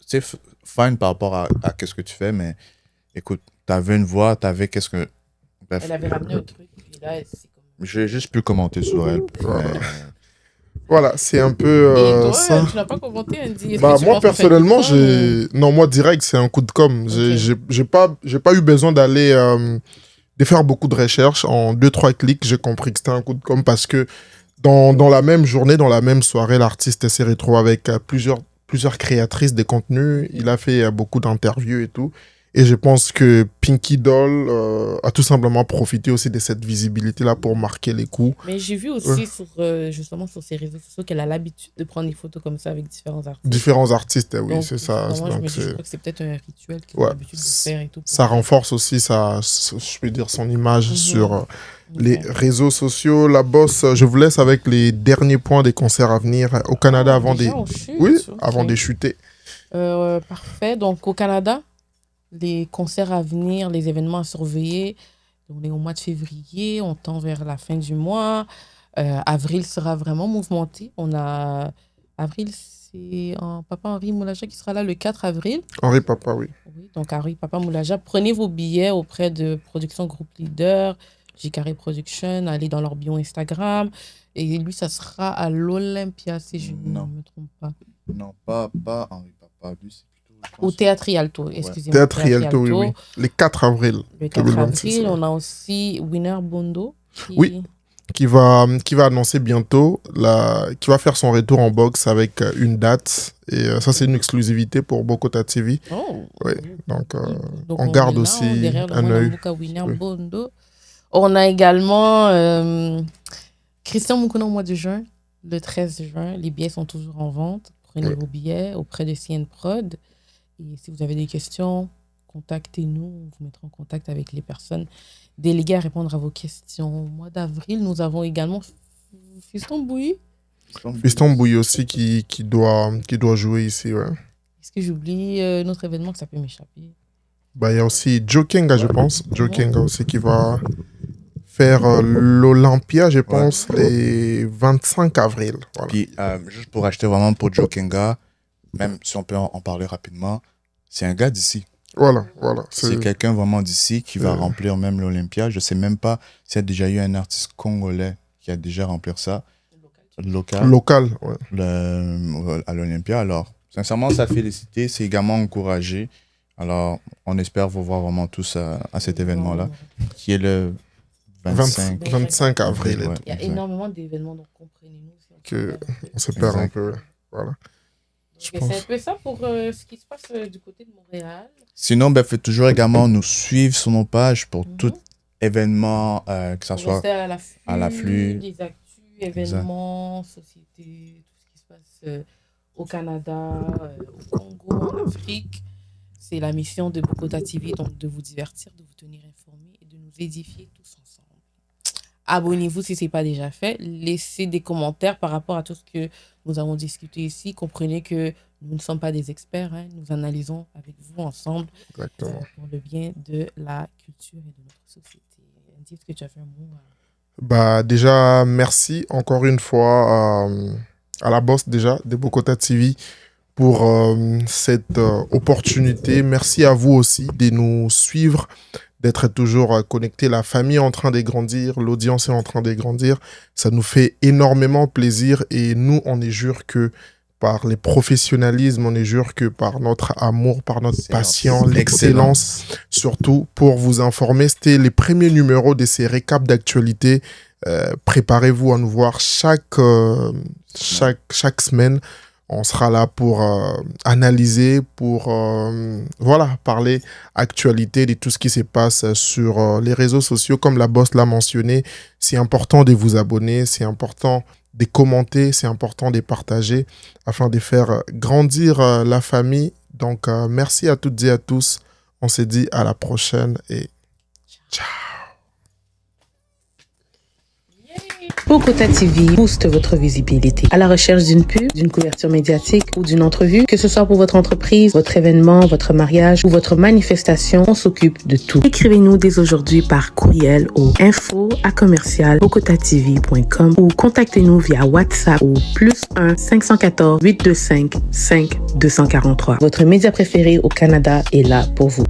Tu sais, fine par rapport à qu'est-ce que tu fais, mais écoute, t'avais une voix, t'avais qu'est-ce que... Bref, Elle avait ramené un truc, puis là, c'est comme. j'ai juste pu commenter sur elle. mais- Voilà, c'est un peu Et toi, ça. tu n'as pas commenté, Andy? Est-ce Bah, que tu moi, penses que ça fait personnellement, du temps, non, moi, direct, c'est un coup de com'. J'ai pas eu besoin d'aller de faire beaucoup de recherches. En 2-3 clics, j'ai compris que c'était un coup de com' parce que dans la même journée, dans la même soirée, l'artiste s'est retrouvé avec plusieurs créatrices de contenu. Il a fait beaucoup d'interviews et tout. Et je pense que Pinky Doll a tout simplement profité aussi de cette visibilité-là pour marquer les coups. Mais j'ai vu aussi justement sur ses réseaux sociaux qu'elle a l'habitude de prendre des photos comme ça avec différents artistes. Différents artistes, oui, Donc, c'est ça. justement, je Donc, me dis, je c'est- crois que c'est peut-être un rituel qu'il Ouais. a l'habitude de faire et tout. ça renforce aussi je peux dire, son image sur les Ouais. réseaux sociaux. La bosse, je vous laisse avec les derniers points des concerts à venir au Canada avant Déjà, des... on chute, Oui, ok. avant de chuter. Parfait. Donc, au Canada, les concerts à venir, les événements à surveiller. On est au mois de février, on tend vers la fin du mois. Avril sera vraiment mouvementé. Avril, c'est Papa Henri Moulaja qui sera là le 4 avril. Henri Papa, oui. Oui, donc Henri Papa Moulaja, prenez vos billets auprès de Production Group Leader, J-Carré Production, allez dans leur bio Instagram. Et lui, ça sera à l'Olympia, si je ne Non. me trompe pas. Non, pas Henri Papa. Lui, c'est plutôt... je pense- Au Théâtre Rialto, excusez-moi. Théâtre Rialto, oui, oui. Les 4 avril. Le 4 2026, avril, ouais. on a aussi Winner Bondo. Oui. Qui va annoncer bientôt, qui va faire son retour en box avec une date. Et ça, c'est une exclusivité pour Bokota TV. Oh. Oui, donc Donc, on garde est là, aussi derrière le un Mwana œil. Mbuka Winner Oui. Bondo. On a également Christian Moukouna au mois de juin, le 13 juin. Les billets sont toujours en vente. Prenez Oui. vos billets auprès de CN Prod. Et si vous avez des questions, contactez-nous. On vous mettra en contact avec les personnes déléguées à répondre à vos questions. Au mois d'avril, nous avons également Fiston Bouilly. Fiston Bouille aussi qui doit jouer ici. Ouais. Est-ce que j'oublie notre événement que ça peut m'échapper? Bah, il y a aussi Joe Kenga, je pense. Joe Kenga aussi qui va faire l'Olympia, je pense, les 25 avril. Voilà. Puis, juste pour acheter vraiment pour Joe Kenga, même si on peut en parler rapidement, c'est un gars d'ici. Voilà. C'est quelqu'un vraiment d'ici qui va remplir même l'Olympia. Je sais même pas s'il y a déjà eu un artiste congolais qui a déjà rempli ça. Local, ouais. À l'Olympia. Alors, sincèrement, ça félicité. C'est également encouragé. Alors, on espère vous voir vraiment tous à cet événement-là, qui est le 25 avril. Ouais. Il y a énormément d'événements, donc comprenez-nous. Si On se perd un peu. Voilà. je Et pense. c'est un peu ça pour ce qui se passe du côté de Montréal. Sinon, ben, faites toujours également nous suivre sur nos pages pour Mhm. tout événement, que ça Pour soit rester à l'afflux. des actus, événements, sociétés, tout ce qui se passe au Canada, au Congo, en Afrique. C'est la mission de Bokota TV, donc de vous divertir, de vous tenir informés et de nous édifier tous ensemble. Abonnez-vous si ce n'est pas déjà fait. Laissez des commentaires par rapport à tout ce que nous avons discuté ici. Comprenez que nous ne sommes pas des experts. Hein. Nous analysons avec vous ensemble Exactement. pour le bien de la culture et de notre société. Andy, est-ce que tu as fait un mot Bah, déjà, merci encore une fois à la boss déjà de Bokota TV pour cette opportunité. Merci à vous aussi de nous suivre, d'être toujours connectés. La famille est en train de grandir, l'audience est en train de grandir. Ça nous fait énormément plaisir et nous, on est jure que par les professionnalismes, on est jure que par notre amour, par notre passion, l'excellence, surtout pour vous informer. C'était les premiers numéros de ces récaps d'actualité. Préparez-vous à nous voir chaque semaine. On sera là pour analyser, pour parler actualité de tout ce qui se passe sur les réseaux sociaux. Comme la boss l'a mentionné, c'est important de vous abonner, c'est important de commenter, c'est important de partager afin de faire grandir la famille. Donc, merci à toutes et à tous. On se dit à la prochaine et ciao. Bokota TV booste votre visibilité. À la recherche d'une pub, d'une couverture médiatique ou d'une entrevue, que ce soit pour votre entreprise, votre événement, votre mariage ou votre manifestation, on s'occupe de tout. Écrivez-nous dès aujourd'hui par courriel au info@bokotatv.com ou contactez-nous via WhatsApp au +1 514 825 5243. Votre média préféré au Canada est là pour vous.